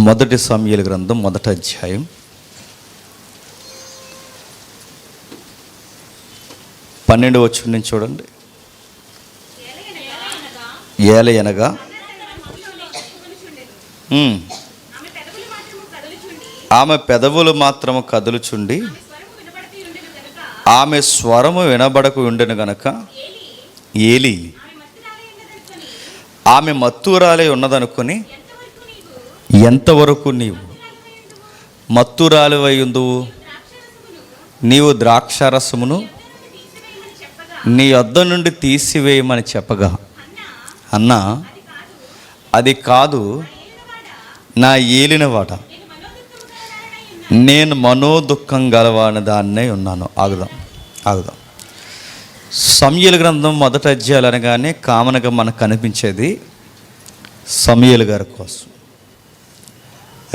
మొదటి సమూయేలు గ్రంథం 1వ అధ్యాయం 12వ వచనం నుంచి చూడండి. ఏలయనగా ఆమె పెదవులు మాత్రము కదులుచుండి ఆమె స్వరము వినబడకు ఉండెను గనక ఏలి ఆమె మత్తురాలే ఉన్నదనుకొని, ఎంతవరకు నీవు మత్తురాలివై ఉందువు? నీవు ద్రాక్షారసమును నీ వద్ద నుండి తీసివేయమని చెప్పగా, అన్నా అది కాదు నా ఏలినవాడ, నేను మనోదుఖం గలవాని దాన్నే ఉన్నాను. ఆగుదాం. సమూయేలు గ్రంథం 1వ అధ్యాయాలు అనగానే కామన్గా మనకు కనిపించేది సమూయేలు గారి కోసం.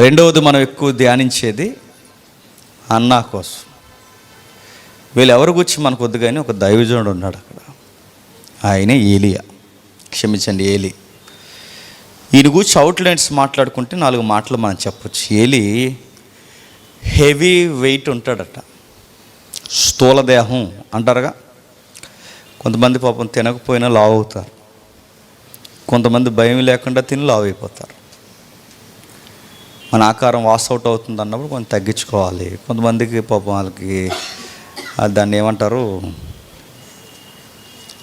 రెండవది మనం ఎక్కువ ధ్యానించేది అన్నా కోసం. వీళ్ళు ఎవరి గురించి మనకు వద్దు, కానీ ఒక దైవజనుడు ఉన్నాడు అక్కడ, ఆయనే ఏలియా. క్షమించండి, ఏలి. ఈయన గురించి అవుట్లైన్స్ మాట్లాడుకుంటే 4 మాటలు మనం చెప్పచ్చు. ఏలి హెవీ వెయిట్ ఉంటాడట, స్థూల దేహం అంటారుగా. కొంతమంది పాపం తినకపోయినా లావు అవుతారు, కొంతమంది భయం లేకుండా తిని లావు అయిపోతారు. మన ఆకారం వాస్ అవుట్ అవుతుంది అన్నప్పుడు కొంచెం తగ్గించుకోవాలి. కొంతమందికి పాపం వాళ్ళకి దాన్ని ఏమంటారు,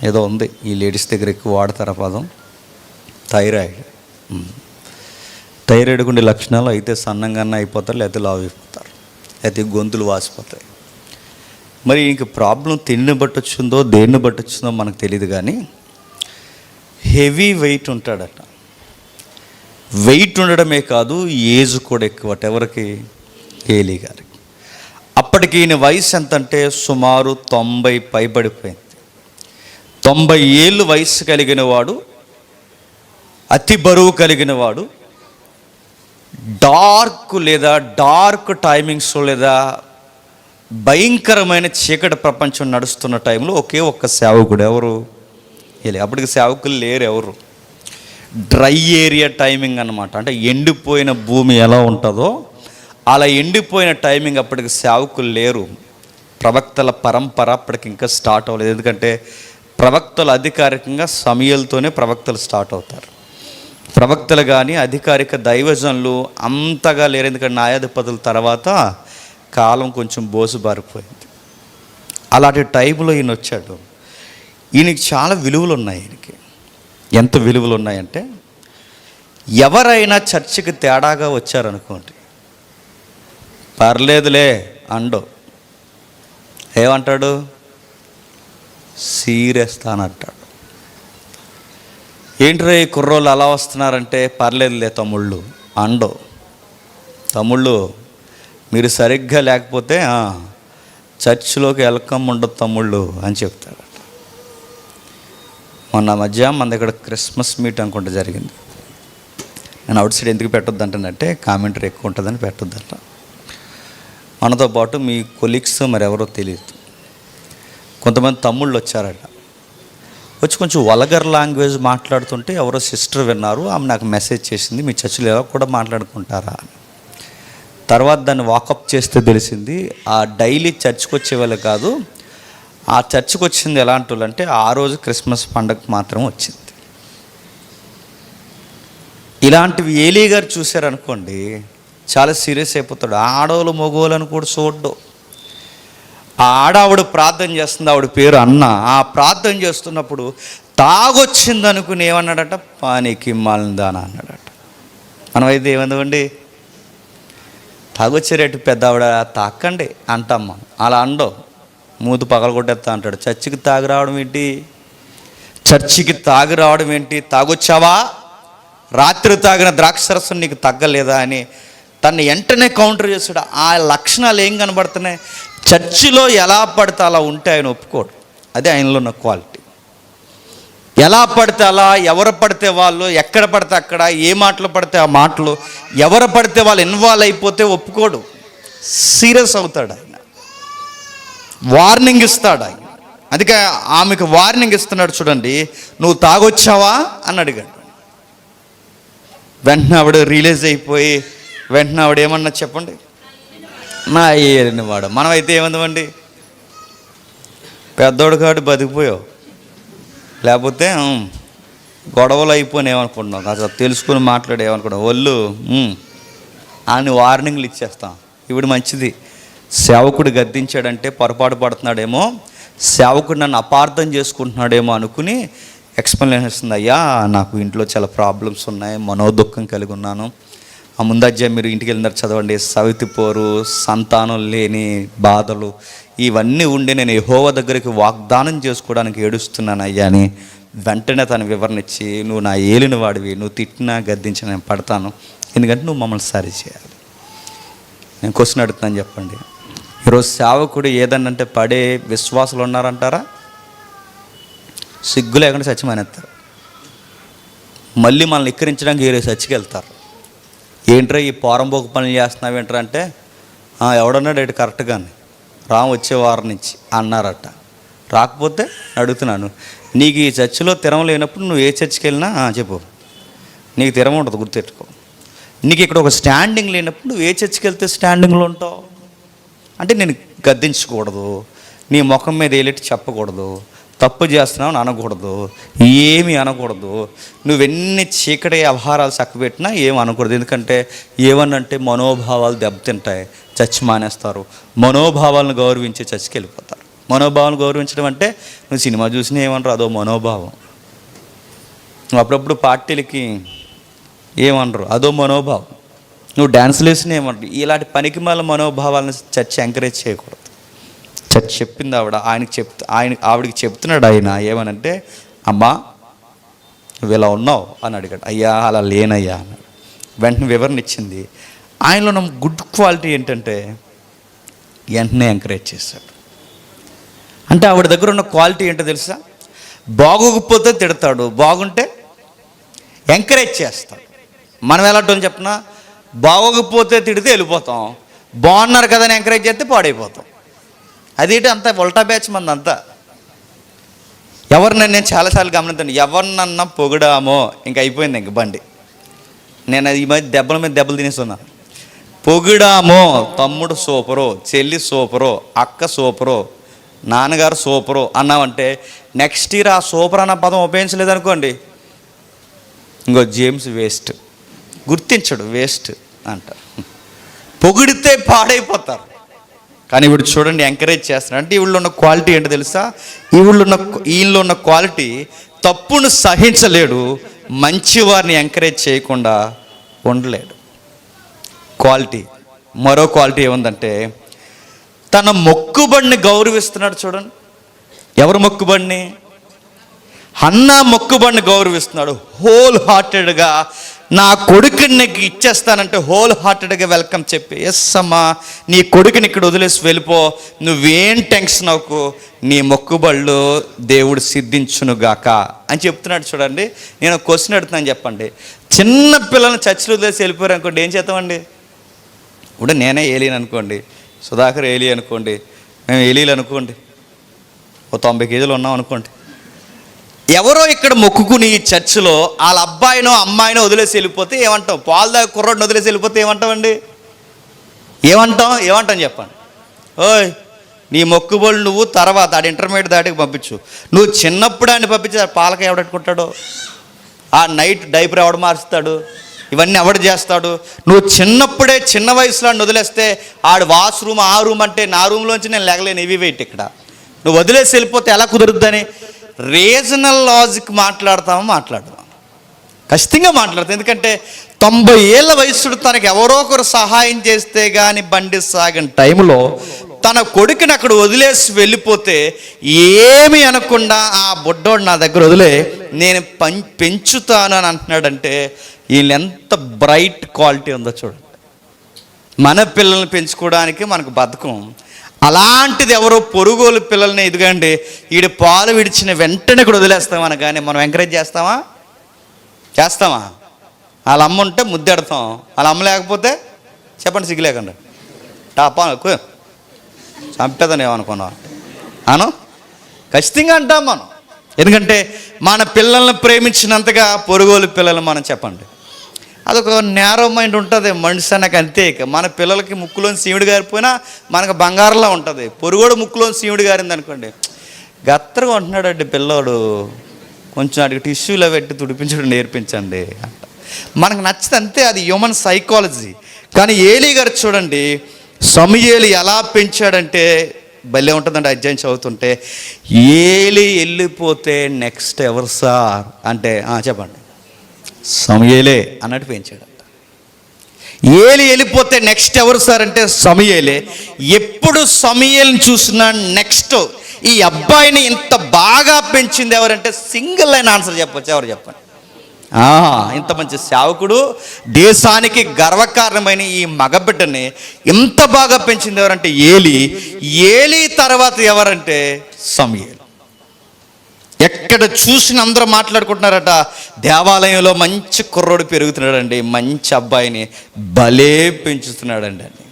ఏదో ఉంది, ఈ లేడీస్ దగ్గర ఎక్కువ వాడతారు ఆ పదం, థైరాయిడ్. థైరాయిడ్ ఉండే లక్షణాలు అయితే సన్నంగానే అయిపోతారు, లేకపోతే లావు అయిపోతారు, లేకపోతే గొంతులు వాసిపోతాయి. మరి ఇంక ప్రాబ్లం తిండిని బట్టి వచ్చిందో దేన్ని బట్టి వచ్చిందో మనకు తెలియదు, కానీ హెవీ వెయిట్ ఉంటాడట. వెయిట్ ఉండడమే కాదు, ఏజ్ కూడా ఎక్కువ. ఎవరికి? ఏలీ గారికి. అప్పటికి ఈయన వయసు ఎంతంటే సుమారు 90 పైబడిపోయింది. 90 ఏళ్ళు వయసు కలిగిన వాడు, అతి బరువు కలిగిన వాడు, డార్క్ టైమింగ్స్ లేదా భయంకరమైన చీకటి ప్రపంచం నడుస్తున్న టైంలో ఒకే ఒక్క సేవకుడు. ఎవరు? ఏలీ. అప్పటికి సేవకులు లేరు ఎవరు. డ్రై ఏరియా టైమింగ్ అన్నమాట. అంటే ఎండిపోయిన భూమి ఎలా ఉంటుందో అలా ఎండిపోయిన టైమింగ్. అప్పటికి సేవకులు లేరు. ప్రవక్తల పరంపర అప్పటికి ఇంకా స్టార్ట్ అవ్వలేదు. ఎందుకంటే ప్రవక్తలు అధికారికంగా సమూయేలుతోనే ప్రవక్తలు స్టార్ట్ అవుతారు. ప్రవక్తలు కానీ అధికారిక దైవజనులు అంతగా లేరు. ఎందుకంటే న్యాయాధిపతుల తర్వాత కాలం కొంచెం బోసుబారిపోయింది. అలాంటి టైంలో ఈయన వచ్చాడు. ఈయనకి చాలా విలువలు ఉన్నాయి. ఈయనకి ఎంత విలువలు ఉన్నాయంటే, ఎవరైనా చర్చికి తేడాగా వచ్చారనుకోండి, పర్లేదులే అండో, ఏమంటాడు? సీరేస్తానంటాడు. ఏంట్రా ఈ కుర్రోళ్ళు అలా వస్తున్నారంటే, పర్లేదులే తమ్ముళ్ళు అండో. తమ్ముళ్ళు మీరు సరిగ్గా లేకపోతే చర్చిలోకి వెల్కమ్ ఉండదు తమ్ముళ్ళు అని చెప్తాడట. మొన్న మధ్య మన దగ్గర క్రిస్మస్ మీట్ అనుకుంటే జరిగింది. నేను అవుట్ సైడ్ ఎందుకు పెట్టొద్దు అంటానంటే, కామెంటరీ ఎక్కువ ఉంటుందని పెట్టొద్దంట. మనతో పాటు మీ కొలీగ్స్ మరి ఎవరో తెలియదు, కొంతమంది తమ్ముళ్ళు వచ్చారట. వచ్చి కొంచెం వల్గర్ లాంగ్వేజ్ మాట్లాడుతుంటే ఎవరో సిస్టర్ విన్నారు. ఆమె నాకు మెసేజ్ చేసింది, మీ చర్చిలో ఎలా కూడా మాట్లాడుకుంటారా. తర్వాత దాన్ని వాకప్ చేస్తే తెలిసింది, ఆ డైలీ చర్చ్కి వచ్చేవాళ్ళు కాదు, ఆ చర్చ్కి వచ్చింది ఎలాంటి వాళ్ళు అంటే ఆ రోజు క్రిస్మస్ పండగ మాత్రం వచ్చింది. ఇలాంటివి ఏలీ గారు చూశారనుకోండి, చాలా సీరియస్ అయిపోతాడు. ఆడవాళ్ళు మగవాళ్ళని కూడా చూడ్డు. ఆ ఆడావిడ ప్రార్థన చేస్తుంది, ఆవిడ పేరు అన్న. ఆ ప్రార్థన చేస్తున్నప్పుడు తాగొచ్చింది అనుకుని ఏమన్నాడట? పానికి మాలిందానా అన్నాడట. మనమైతే ఏమందండి, తాగొచ్చారేటు పెద్ద ఆవిడ తాకండి అంటాం మనం. అలా అండో, మూతి పగలగొట్టేస్తా అంటాడు. చర్చికి తాగి రావడం ఏంటి? చర్చికి తాగి రావడం ఏంటి? తాగొచ్చావా? రాత్రి తాగిన ద్రాక్షరసం నీకు తగ్గలేదా అని తను వెంటనే కౌంటర్ చేశాడు. ఆ లక్షణాలు ఏం కనబడుతున్నాయి? చర్చిలో ఎలా పడితే అలా ఉంటే ఆయన ఒప్పుకోడు. అదే ఆయనలో ఉన్న క్వాలిటీ. ఎలా పడితే అలా, ఎవరు పడితే వాళ్ళు, ఎక్కడ పడితే అక్కడ, ఏ మాటలు పడితే ఆ మాటలు, ఎవరు పడితే వాళ్ళు ఇన్వాల్వ్ అయిపోతే ఒప్పుకోడు. సీరియస్ అవుతాడు ఆయన, వార్నింగ్ ఇస్తాడు ఆయన. అందుకే ఆమెకు వార్నింగ్ ఇస్తున్నాడు. చూడండి, నువ్వు తాగొచ్చావా అని అడిగాడు. వెంటనే ఆవిడ రియలైజ్ అయిపోయి వెంటనే ఆవిడ ఏమన్నా చెప్పండి, నా ఏలిన వాడు. మనమైతే ఏమందామండి, పెద్దోడు కాడు బతికిపోయావు, లేకపోతే గొడవలు అయిపోయినాయేమనుకుంటున్నాం, అసలు తెలుసుకుని మాట్లాడేమనుకుంటాం, ఒళ్ళు అని వార్నింగ్లు ఇచ్చేస్తాం. ఇప్పుడు మంచిది, సేవకుడు గద్దించాడంటే పొరపాటు పడుతున్నాడేమో, సేవకుడు నన్ను అపార్థం చేసుకుంటున్నాడేమో అనుకుని ఎక్స్ప్లెయిన్ ఇస్తుంది. అయ్యా నాకు ఇంట్లో చాలా ప్రాబ్లమ్స్ ఉన్నాయి, మనోదుఖం కలిగి ఉన్నాను. ఆ ముందధ్యాయం మీరు ఇంటికి వెళ్ళినారు చదవండి. సవితిపోరు, సంతానం లేని బాధలు ఇవన్నీ ఉండి నేను యెహోవా దగ్గరికి వాగ్దానం చేసుకోవడానికి ఏడుస్తున్నాను అయ్యా అని వెంటనే తను వివరణ ఇచ్చి, నువ్వు నా ఏలిన వాడివి, నువ్వు తిట్టినా గద్దించిన నేను పడతాను, ఎందుకంటే నువ్వు మమ్మల్ని సరి చేయాలి. నేను క్వశ్చన్ అడుగుతున్నాను, చెప్పండి. ఈరోజు సేవకుడు ఏదన్నంటే పడే విశ్వాసులు ఉన్నారంటారా? సిగ్గు లేకుండా చచ్చిమానేస్తారు. మళ్ళీ మనల్ని ఎక్కిరించడానికి వేరే చచ్చికి వెళ్తారు. ఏంట్రా ఈ పోరంబోకు పనులు చేస్తున్నావు ఏంట్రా అంటే, ఎవడన్నాడు ఏంటి కరెక్ట్గానే, రాము వచ్చే వారం నుంచి అన్నారట. రాకపోతే అడుగుతున్నాను, నీకు ఈ చర్చిలో తిరం లేనప్పుడు నువ్వు ఏ చర్చికి వెళ్ళినా చెప్పు, నీకు తిరం ఉంటుంది, గుర్తుపెట్టుకో. నీకు ఇక్కడ ఒక స్టాండింగ్ లేనప్పుడు నువ్వు ఏ చర్చికి వెళ్తే స్టాండింగ్లో ఉంటావు అంటే నేను గద్దించకూడదు, నీ ముఖం మీద ఏలెట్టి చెప్పకూడదు, తప్పు చేస్తున్నావు అని అనకూడదు, ఏమి అనకూడదు, నువ్వెన్ని చీకటి వ్యవహారాలు చక్కబెట్టినా ఏమి అనకూడదు. ఎందుకంటే ఏమనంటే మనోభావాలు దెబ్బతింటాయి, చర్చి మానేస్తారు. మనోభావాలను గౌరవించి చర్చికి వెళ్ళిపోతారు. మనోభావాలను గౌరవించడం అంటే నువ్వు సినిమా చూసినా ఏమనరు, అదో మనోభావం. నువ్వు అప్పుడప్పుడు పార్టీలకి ఏమనరు, అదో మనోభావం. నువ్వు డ్యాన్సులు వేసినా ఏమనరు. ఇలాంటి పనికి మళ్ళీ మనోభావాలను చర్చ్ ఎంకరేజ్ చేయకూడదు. చర్చ్ చెప్పింది ఆవిడికి చెప్తున్నాడు ఆయన ఏమనంటే, అమ్మా నువ్వు ఇలా ఉన్నావు అని అడిగాడు. అయ్యా అలా లేనయ్యా అన్నాడు. వెంటనే వివరణ ఇచ్చింది. ఆయనలో ఉన్న గుడ్ క్వాలిటీ ఏంటంటే వెంటనే ఎంకరేజ్ చేశాడు. అంటే ఆవిడ దగ్గర ఉన్న క్వాలిటీ ఏంటో తెలుసా? బాగోకపోతే తిడతాడు, బాగుంటే ఎంకరేజ్ చేస్తాడు. మనం ఎలాంటి చెప్పినా బాగోకపోతే తిడితే వెళ్ళిపోతాం, బాగున్నారు కదా అని ఎంకరేజ్ చేస్తే పాడైపోతాం. అదేంటి అంత ఉల్టా బ్యాచ్ మంది అంతా. ఎవరినైనా నేను చాలాసార్లు గమనిస్తాను, ఎవరినన్నా పొగిడామో ఇంక అయిపోయింది, ఇంక బండి. నేను ఈ మధ్య దెబ్బల మీద దెబ్బలు తినేస్తున్నాను. పొగిడామో తమ్ముడు సూపరు, చెల్లి సూపరు, అక్క సూపరు, నాన్నగారు సూపరు అన్నామంటే నెక్స్ట్ ఇయర్ ఆ సూపర్ అన్న పదం ఉపయోగించలేదనుకోండి, ఇంకో జేమ్స్ వేస్ట్, గుర్తించడు, వేస్ట్ అంటారు. పొగిడితే పాడైపోతారు. కానీ ఇప్పుడు చూడండి ఎంకరేజ్ చేస్తున్నాడు. అంటే ఈవిళ్ళు ఉన్న క్వాలిటీ ఏంటో తెలుసా? ఈయనలో ఉన్న క్వాలిటీ తప్పును సహించలేడు, మంచివారిని ఎంకరేజ్ చేయకుండా ఉండలేడు. క్వాలిటీ. మరో క్వాలిటీ ఏముందంటే తన మొక్కుబడిని గౌరవిస్తున్నాడు. చూడండి, ఎవరు మొక్కుబడిని? హన్నా మొక్కుబడిని గౌరవిస్తున్నాడు. హోల్ హార్టెడ్గా నా కొడుకుని నీకు ఇచ్చేస్తానంటే హోల్ హార్టెడ్గా వెల్కమ్ చెప్పి, ఎస్ అమ్మా నీ కొడుకుని ఇక్కడ వదిలేసి వెళ్ళిపో, నువ్వేం టెన్షన్ అవ్వకు, నీ మొక్కుబళ్ళు దేవుడు సిద్ధించునుగాక అని చెప్తున్నాడు. చూడండి, నేను క్వశ్చన్ అడుగుతున్నాను, చెప్పండి. చిన్న పిల్లల్ని చర్చిలో వదిలేసి వెళ్ళిపోయారు అనుకోండి, ఏం చేస్తామండి? ఇప్పుడు నేనే ఏలియన్ అనుకోండి, సుధాకర్ ఏలి అనుకోండి, మేము ఏలీలు అనుకోండి, ఓ 90 కేజీలు ఉన్నాం అనుకోండి. ఎవరో ఇక్కడ మొక్కుకుని ఈ చర్చిలో వాళ్ళ అబ్బాయినో అమ్మాయినో వదిలేసి వెళ్ళిపోతే ఏమంటాం? పాలు దాకా కుర్రోడిని వదిలేసి వెళ్ళిపోతే ఏమంటామండి? ఏమంటాం చెప్పండి. ఓయ్ నీ మొక్కుబోళ్ళు నువ్వు తర్వాత ఆడు ఇంటర్మీడియట్ దాటికి పంపించు, నువ్వు చిన్నప్పుడు ఆయన పంపించి పాలక ఎవడెట్టుకుంటాడు, ఆ నైట్ డైపర్ ఎవడు మారుస్తాడు, ఇవన్నీ ఎవడు చేస్తాడు? నువ్వు చిన్నప్పుడే చిన్న వయసులో వదిలేస్తే ఆడు వాష్రూమ్ ఆ రూమ్ అంటే నా రూమ్లోంచి నేను లేగలేను, ఇవి వెయిట్ ఇక్కడ నువ్వు వదిలేసి వెళ్ళిపోతే ఎలా కుదురుద్దని రీజనల్ లాజిక్ మాట్లాడదాం, ఖచ్చితంగా మాట్లాడతాం. ఎందుకంటే 90 ఏళ్ళ వయసుడు తనకు ఎవరో ఒకరు సహాయం చేస్తే కానీ బండి సాగిన టైంలో తన కొడుకుని అక్కడ వదిలేసి వెళ్ళిపోతే ఏమి అనకుండా ఆ బుడ్డోడు నా దగ్గర వదిలే నేను పెంచుతాను అని అంటున్నాడంటే వీళ్ళు ఎంత బ్రైట్ క్వాలిటీ ఉందో చూడండి. మన పిల్లల్ని పెంచుకోవడానికి మనకు బద్ధకం, అలాంటిది ఎవరో పొరుగులు పిల్లల్ని ఎదుగండి వీడి పాలు విడిచిన వెంటనే కూడా వదిలేస్తామని కానీ మనం ఎంకరేజ్ చేస్తామా? వాళ్ళ అమ్మ ఉంటే ముద్దెడతాం, వాళ్ళ అమ్మ లేకపోతే చెప్పండి సిగ్గు లేకుండా టాపా చంపేదని ఏమనుకున్నాం ఖచ్చితంగా అంటాం మనం. ఎందుకంటే మన పిల్లల్ని ప్రేమించినంతగా పొరుగులు పిల్లలు మనం చెప్పండి. అదొక నేరో మైండ్ ఉంటుంది మనిషి అన్నకు. అంతే. ఇక మన పిల్లలకి ముక్కులోని సీముడు గారిపోయినా మనకు బంగారంలా ఉంటుంది. పొరుగోడు ముక్కులోని సీముడు గారింది అనుకోండి, గత్తరగా ఉంటున్నాడండి పిల్లోడు, కొంచెం అడిగి టిష్యూలో పెట్టి తుడిపించడం నేర్పించండి అంట. మనకు నచ్చితే అంతే, అది హ్యూమన్ సైకాలజీ. కానీ ఏలీ గారు చూడండి, సమూయేలు ఎలా పెంచాడంటే భలే ఉంటుందండి. అధ్యాయం చదువుతుంటే, ఏలీ వెళ్ళిపోతే నెక్స్ట్ ఎవరు సార్ అంటే చెప్పండి, సమూయేలే అన్నట్టు పెంచాడంట. ఏలీ వెళ్ళిపోతే నెక్స్ట్ ఎవరు సార్ అంటే సమూయేలే. ఎప్పుడు సమూయేలుని చూసినా నెక్స్ట్ ఈ అబ్బాయిని ఇంత బాగా పెంచింది ఎవరంటే సింగిల్ లైన్ ఆన్సర్ చెప్పొచ్చు. ఎవరు చెప్పండి? ఇంత మంచి సేవకుడు, దేశానికి గర్వకారణమైన ఈ మగబిడ్డని ఇంత బాగా పెంచింది ఎవరంటే ఏలీ. ఏలీ తర్వాత ఎవరంటే సమూయేలు. ఎక్కడ చూసిన అందరూ మాట్లాడుకుంటున్నారట, దేవాలయంలో మంచి కుర్రోడు పెరుగుతున్నాడండి, మంచి అబ్బాయిని భలే పెంచుతున్నాడండి అని.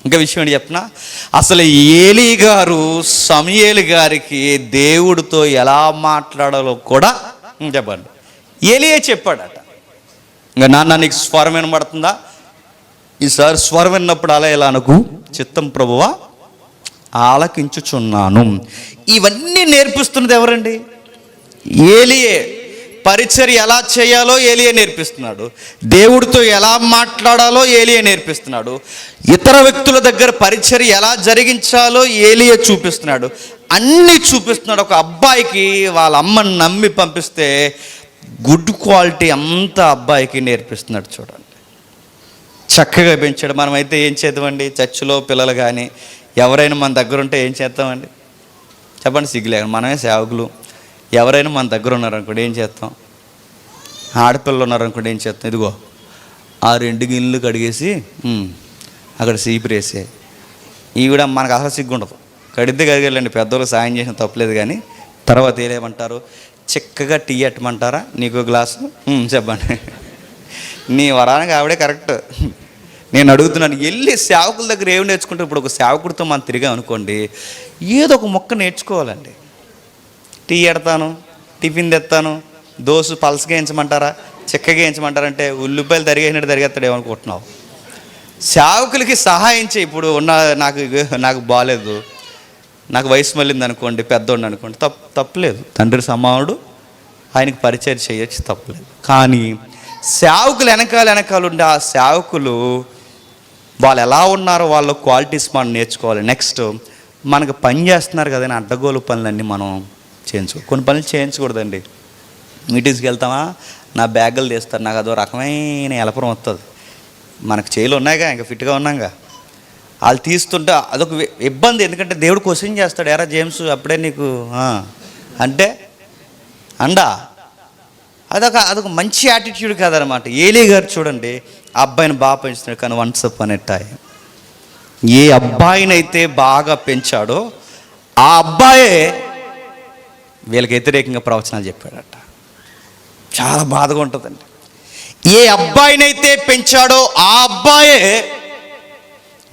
ఇంకా విషయం ఏంటి చెప్పనా, అసలు ఏలీ గారు సమూయేలు గారికి దేవుడితో ఎలా మాట్లాడాలో కూడా చెప్పండి ఏలీయే చెప్పాడట. ఇంకా నాన్న నీకు స్వరం వినబడుతుందా, ఈసారి స్వరం విన్నప్పుడు అలా ఎలా అనుకు, చిత్తం ప్రభువా ఆలకించుచున్నాను. ఇవన్నీ నేర్పిస్తున్నది ఎవరండి? ఏలీయే. పరిచర్య ఎలా చేయాలో ఏలీయే నేర్పిస్తున్నాడు, దేవుడితో ఎలా మాట్లాడాలో ఏలీయే నేర్పిస్తున్నాడు, ఇతర వ్యక్తుల దగ్గర పరిచర్య ఎలా జరిగించాలో ఏలీయే చూపిస్తున్నాడు, అన్నీ చూపిస్తున్నాడు. ఒక అబ్బాయికి వాళ్ళ అమ్మని నమ్మి పంపిస్తే గుడ్ క్వాలిటీ అంతా అబ్బాయికి నేర్పిస్తున్నాడు. చూడండి, చక్కగా పెంచాడు. మనమైతే ఏం చేద్దామండి, చర్చిలో పిల్లలు కానీ ఎవరైనా మన దగ్గర ఉంటే ఏం చేస్తామండి చెప్పండి, సిగ్గులేక. మనమే సేవకులు, ఎవరైనా మన దగ్గర ఉన్నారనుకోండి ఏం చేస్తాం, ఆడపిల్లలు ఉన్నారనుకోండి ఏం చేస్తాం, ఇదిగో ఆ 2 గిన్నెలు కడిగేసి అక్కడ సీపురేసే. ఈవిడ మనకు అసలు సిగ్గు ఉండదు, కడితే కడిగేళ్ళండి, పెద్దోళ్ళు సాయం చేసిన తప్పలేదు. కానీ తర్వాత ఏలేమంటారు, చిక్కగా టీ ఎట్టమంటారా, నీకు గ్లాసు చెప్పండి. నీ వరానికి ఆవిడే కరెక్ట్. నేను అడుగుతున్నాను, వెళ్ళి సేవకుల దగ్గర ఏమి నేర్చుకుంటే, ఇప్పుడు ఒక సేవకుడితో మనం తిరిగాం అనుకోండి, ఏదో ఒక మొక్క నేర్చుకోవాలండి. టీ ఎడతాను, టిఫిన్ తెస్తాను, దోశ పలసగా వేయించమంటారా, చిక్కగా వేయించమంటారంటే ఉల్లిపాయలు తరిగేసినట్టు తరిగేస్తాడు ఏమనుకుంటున్నావు. సేవకులకి సహాయం చేయి. ఇప్పుడు నాకు బాగాలేదు, నాకు వయసు మళ్ళింది అనుకోండి, పెద్దోడిని అనుకోండి, తప్పులేదు. తండ్రి సమానుడు, ఆయనకి పరిచయం చేయొచ్చు, తప్పులేదు. కానీ సేవకులు వెనకాల ఉండే ఆ సేవకులు వాళ్ళు ఎలా ఉన్నారో వాళ్ళ క్వాలిటీస్ మనం నేర్చుకోవాలి. నెక్స్ట్ మనకు పని చేస్తున్నారు కదండి, అడ్డగోలు పనులన్నీ మనం కొన్ని పనులు చేయించకూడదండి. మీటింగ్స్కి వెళ్తామా, నా బ్యాగులు తీస్తారు, నాకు అదో రకమైన ఎలపరం వస్తుంది. మనకు చేయిలు ఉన్నాయిగా, ఇంకా ఫిట్గా ఉన్నాగా, వాళ్ళు తీస్తుంటే అదొక ఇబ్బంది. ఎందుకంటే దేవుడు క్వశ్చన్ చేస్తాడు, ఎరా జేమ్స్ అప్పుడే నీకు అంటే అండా, అదొక మంచి యాటిట్యూడ్ కాదనమాట. ఏలీ గారు చూడండి, ఆ అబ్బాయిని బాగా పెంచుతున్నాడు. కానీ వన్స్ అపాన్ ఎ టైం ఏ అబ్బాయినైతే బాగా పెంచాడో ఆ అబ్బాయే వీళ్ళకి వ్యతిరేకంగా ప్రవచనాలు చెప్పాడట. చాలా బాధగా ఉంటుందండి. ఏ అబ్బాయినైతే పెంచాడో ఆ అబ్బాయే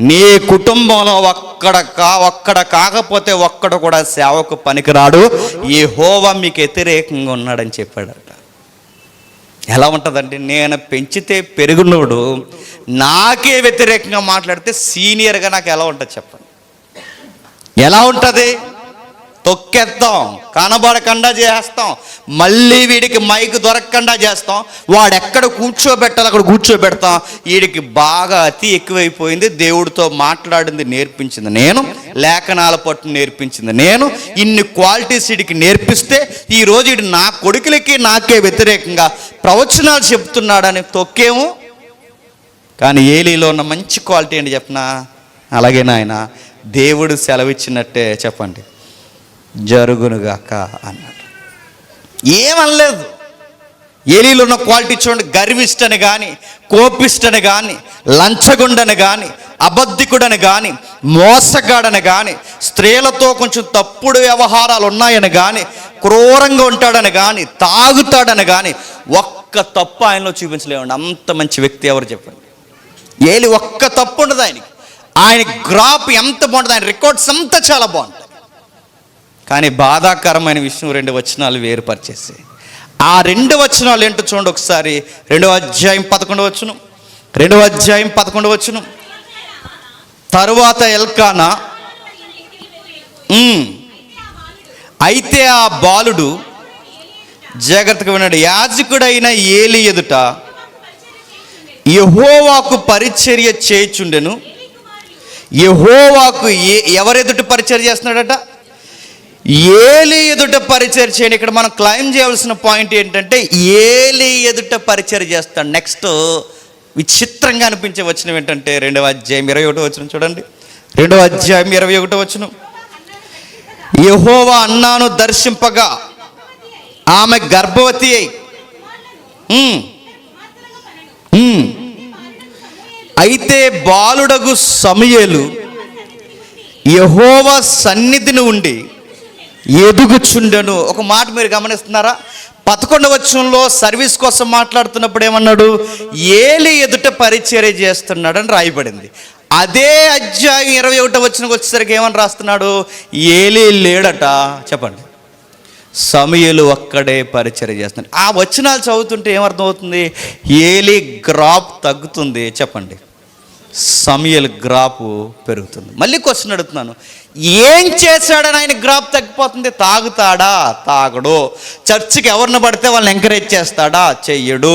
నీ కుటుంబంలో ఒక్కడ కాకపోతే ఒక్కడు కూడా సేవకు పనికిరాడు, యెహోవా మీకు వ్యతిరేకంగా ఉన్నాడని చెప్పాడట. ఎలా ఉంటుందండి, నేను పెంచితే పెరుగునోడు నాకే వ్యతిరేకంగా మాట్లాడితే సీనియర్గా నాకు ఎలా ఉంటుంది చెప్పండి, ఎలా ఉంటుంది? తొక్కేస్తాం, కనబడకుండా చేస్తాం, మళ్ళీ వీడికి మైక్ దొరకకుండా చేస్తాం, వాడు ఎక్కడ కూర్చోబెట్టాలి అక్కడ కూర్చోబెడతాం. వీడికి బాగా అతి ఎక్కువైపోయింది. దేవుడితో మాట్లాడింది నేర్పించింది నేను, లేఖనాల పట్టు నేర్పించింది నేను, ఇన్ని క్వాలిటీస్ వీడికి నేర్పిస్తే ఈరోజు వీడు నా కొడుకులకి నాకే వ్యతిరేకంగా ప్రవచనాలు చెప్తున్నాడని తొక్కేము. కానీ ఏలీలో ఉన్న మంచి క్వాలిటీ ఏంటి చెప్పనా, అలాగే నాయన దేవుడు సెలవిచ్చినట్టే చెప్పండి జరుగునుగాక అన్నాడు. ఏమనలేదు. ఏలీలో ఉన్న క్వాలిటీ చూడండి, గర్విష్టని కానీ, కోపిష్టని కానీ, లంచగొండని కానీ, అబద్ధికుడని కానీ, మోసగాడని కానీ, స్త్రీలతో కొంచెం తప్పుడు వ్యవహారాలు ఉన్నాయని కానీ, క్రూరంగా ఉంటాడని కానీ, తాగుతాడని కానీ ఒక్క తప్పు ఆయనలో చూపించలేమండి. అంత మంచి వ్యక్తి ఎవరు చెప్పండి. ఏలి ఒక్క తప్పు ఉండదు ఆయనకి. ఆయన గ్రాఫ్ ఎంత బాగుంటుంది, ఆయన రికార్డ్స్ అంతా చాలా బాగుంటుంది. కానీ బాధాకరమైన విషయం 2 వచనాలు వేరుపరిచేసి, ఆ 2 వచనాలు ఏంటో చూడండి ఒకసారి. 2వ అధ్యాయం 11వ వచనం. 2వ అధ్యాయం 11వ వచనం. తరువాత ఎల్కానా, అయితే ఆ బాలుడు, జాగ్రత్తగా విన్నాడు, యాజకుడైన ఏలీ ఎదుట యెహోవాకు పరిచర్య చేయుచుండెను. యెహోవాకు ఎవరెదుట పరిచర్య చేస్తున్నాడట? ఏలీ ఎదుట పరిచర్య చేయని. ఇక్కడ మనం క్లైమ్ చేయాల్సిన పాయింట్ ఏంటంటే ఏలీ ఎదుట పరిచర్య చేస్తాడు. నెక్స్ట్ విచిత్రంగా అనిపించే వచనం ఏంటంటే 2వ అధ్యాయం 21వ వచనం చూడండి. 2వ అధ్యాయం 21వ వచనం. యెహోవా అన్నాను దర్శింపగా ఆమె గర్భవతి అయి అయితే బాలుడగు సమూయేలు యెహోవా సన్నిధిని ఉండి ఎదుగుచుండెను. ఒక మాట మీరు గమనిస్తున్నారా? 11వ వచనంలో సర్వీస్ కోసం మాట్లాడుతున్నప్పుడు ఏమన్నాడు? ఏలీ ఎదుట పరిచర్య చేస్తున్నాడు అని రాయబడింది. అదే అధ్యాయం 21వ వచనంకి వచ్చేసరికి ఏమని రాస్తున్నాడు? ఏలీ లేడట. చెప్పండి. సమూయేలు ఒక్కడే పరిచర్య చేస్తున్నాడు. ఆ వచనాలు చదువుతుంటే ఏమర్థం అవుతుంది? ఏలీ గ్రాప్ తగ్గుతుంది. చెప్పండి. సమూయేలు గ్రాపు పెరుగుతుంది. మళ్ళీ క్వశ్చన్ అడుగుతున్నాను, ఏం చేశాడని ఆయన గ్రాప్ తగ్గిపోతుంది? తాగుతాడా? తాగడు. చర్చికి ఎవరిని పడితే వాళ్ళని ఎంకరేజ్ చేస్తాడా? చెయ్యడు.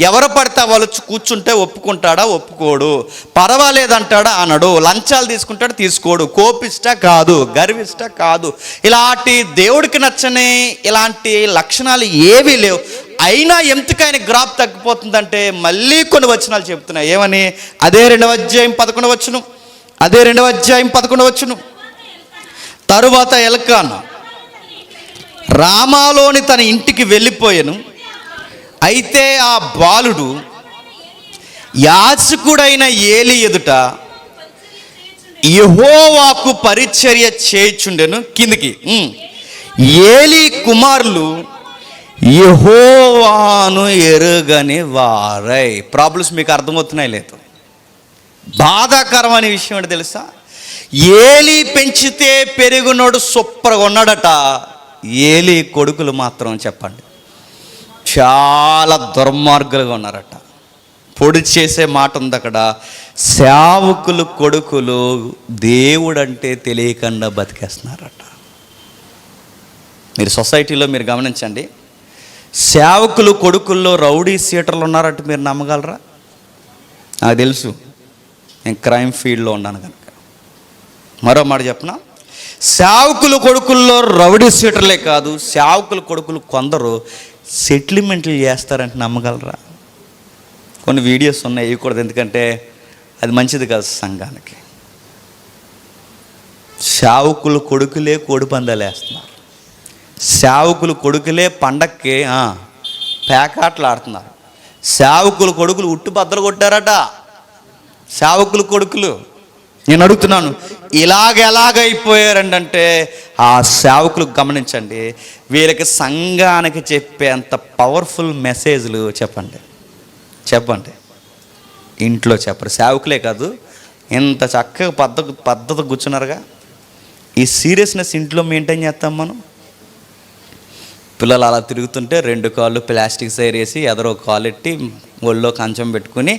ఎవరు పడితే వాళ్ళు కూర్చుంటే ఒప్పుకుంటాడా? ఒప్పుకోడు. పర్వాలేదంటాడా? అనడు. లంచాలు తీసుకుంటాడు? తీసుకోడు. కోపిష్ట కాదు, గర్విష్ట కాదు. ఇలాంటి దేవుడికి నచ్చని ఇలాంటి లక్షణాలు ఏవీ లేవు. అయినా ఎందుకు ఆయన గ్రాప్ తగ్గిపోతుందంటే మళ్ళీ కొన్ని వచనాలు చెప్తున్నాయి. ఏమని? అదే 2వ అధ్యాయం 11వ వచనం. అదే 2వ అధ్యాయం 11వ వచనం. తరువాత ఎల్కానా రామాలోని తన ఇంటికి వెళ్ళిపోయాను. అయితే ఆ బాలుడు యాజకుడైన ఏలీ ఎదుట యెహోవాకు పరిచర్య చేయుచుండెను. కిందికి. ఏలీ కుమారులు యెహోవాను ఎరుగని వారై. ప్రాబ్లమ్స్ మీకు అర్థమవుతున్నాయి లేదు? బాధాకరమైన విషయం ఏంటి తెలుసా? ఏలీ పెంచితే పెరుగునోడు సూపర్గా ఉన్నాడట. ఏలీ కొడుకులు మాత్రం చెప్పండి చాలా దుర్మార్గులుగా ఉన్నారట. పొడి చేసే మాట ఉంది అక్కడ. సేవకులు కొడుకులు దేవుడంటే తెలియకుండా బతికేస్తున్నారట. మీరు సొసైటీలో మీరు గమనించండి. సేవకులు కొడుకుల్లో రౌడీ సీటర్లు ఉన్నారంటే మీరు నమ్మగలరా? నాకు తెలుసు, నేను క్రైమ్ ఫీల్డ్లో ఉన్నాను కనుక. మరో మాట చెప్పనా? సేవకులు కొడుకుల్లో రౌడీ సీటర్లే కాదు, సేవకులు కొడుకులు కొందరు సెటిల్మెంట్లు చేస్తారంటే నమ్మగలరా? కొన్ని వీడియోస్ ఉన్నాయి, వేయకూడదు ఎందుకంటే అది మంచిది కాదు సంఘానికి. సేవకులు కొడుకులే కోడి పందాలు వేస్తున్నారు. సేవకులు కొడుకులే పండక్కి పేకాట్లు ఆడుతున్నారు. సేవకులు కొడుకులు ఉట్టు బద్దలు కొట్టారట. సేవకులు కొడుకులు. నేను అడుగుతున్నాను, ఎలాగైపోయారంటే ఆ సేవకులు గమనించండి, వీళ్ళకి సంఘానికి చెప్పేంత పవర్ఫుల్ మెసేజ్లు చెప్పండి ఇంట్లో చెప్పరు. సేవకులే కాదు, ఇంత చక్కగా పద్ధతి కూర్చున్నారుగా. ఈ సీరియస్నెస్ ఇంట్లో మెయింటైన్ చేస్తాం మనం. పిల్లలు అలా తిరుగుతుంటే 2 కాళ్ళు ప్లాస్టిక్ సైర్ వేసి ఎదరో కాలు ఎట్టి ఒళ్ళో కంచం పెట్టుకుని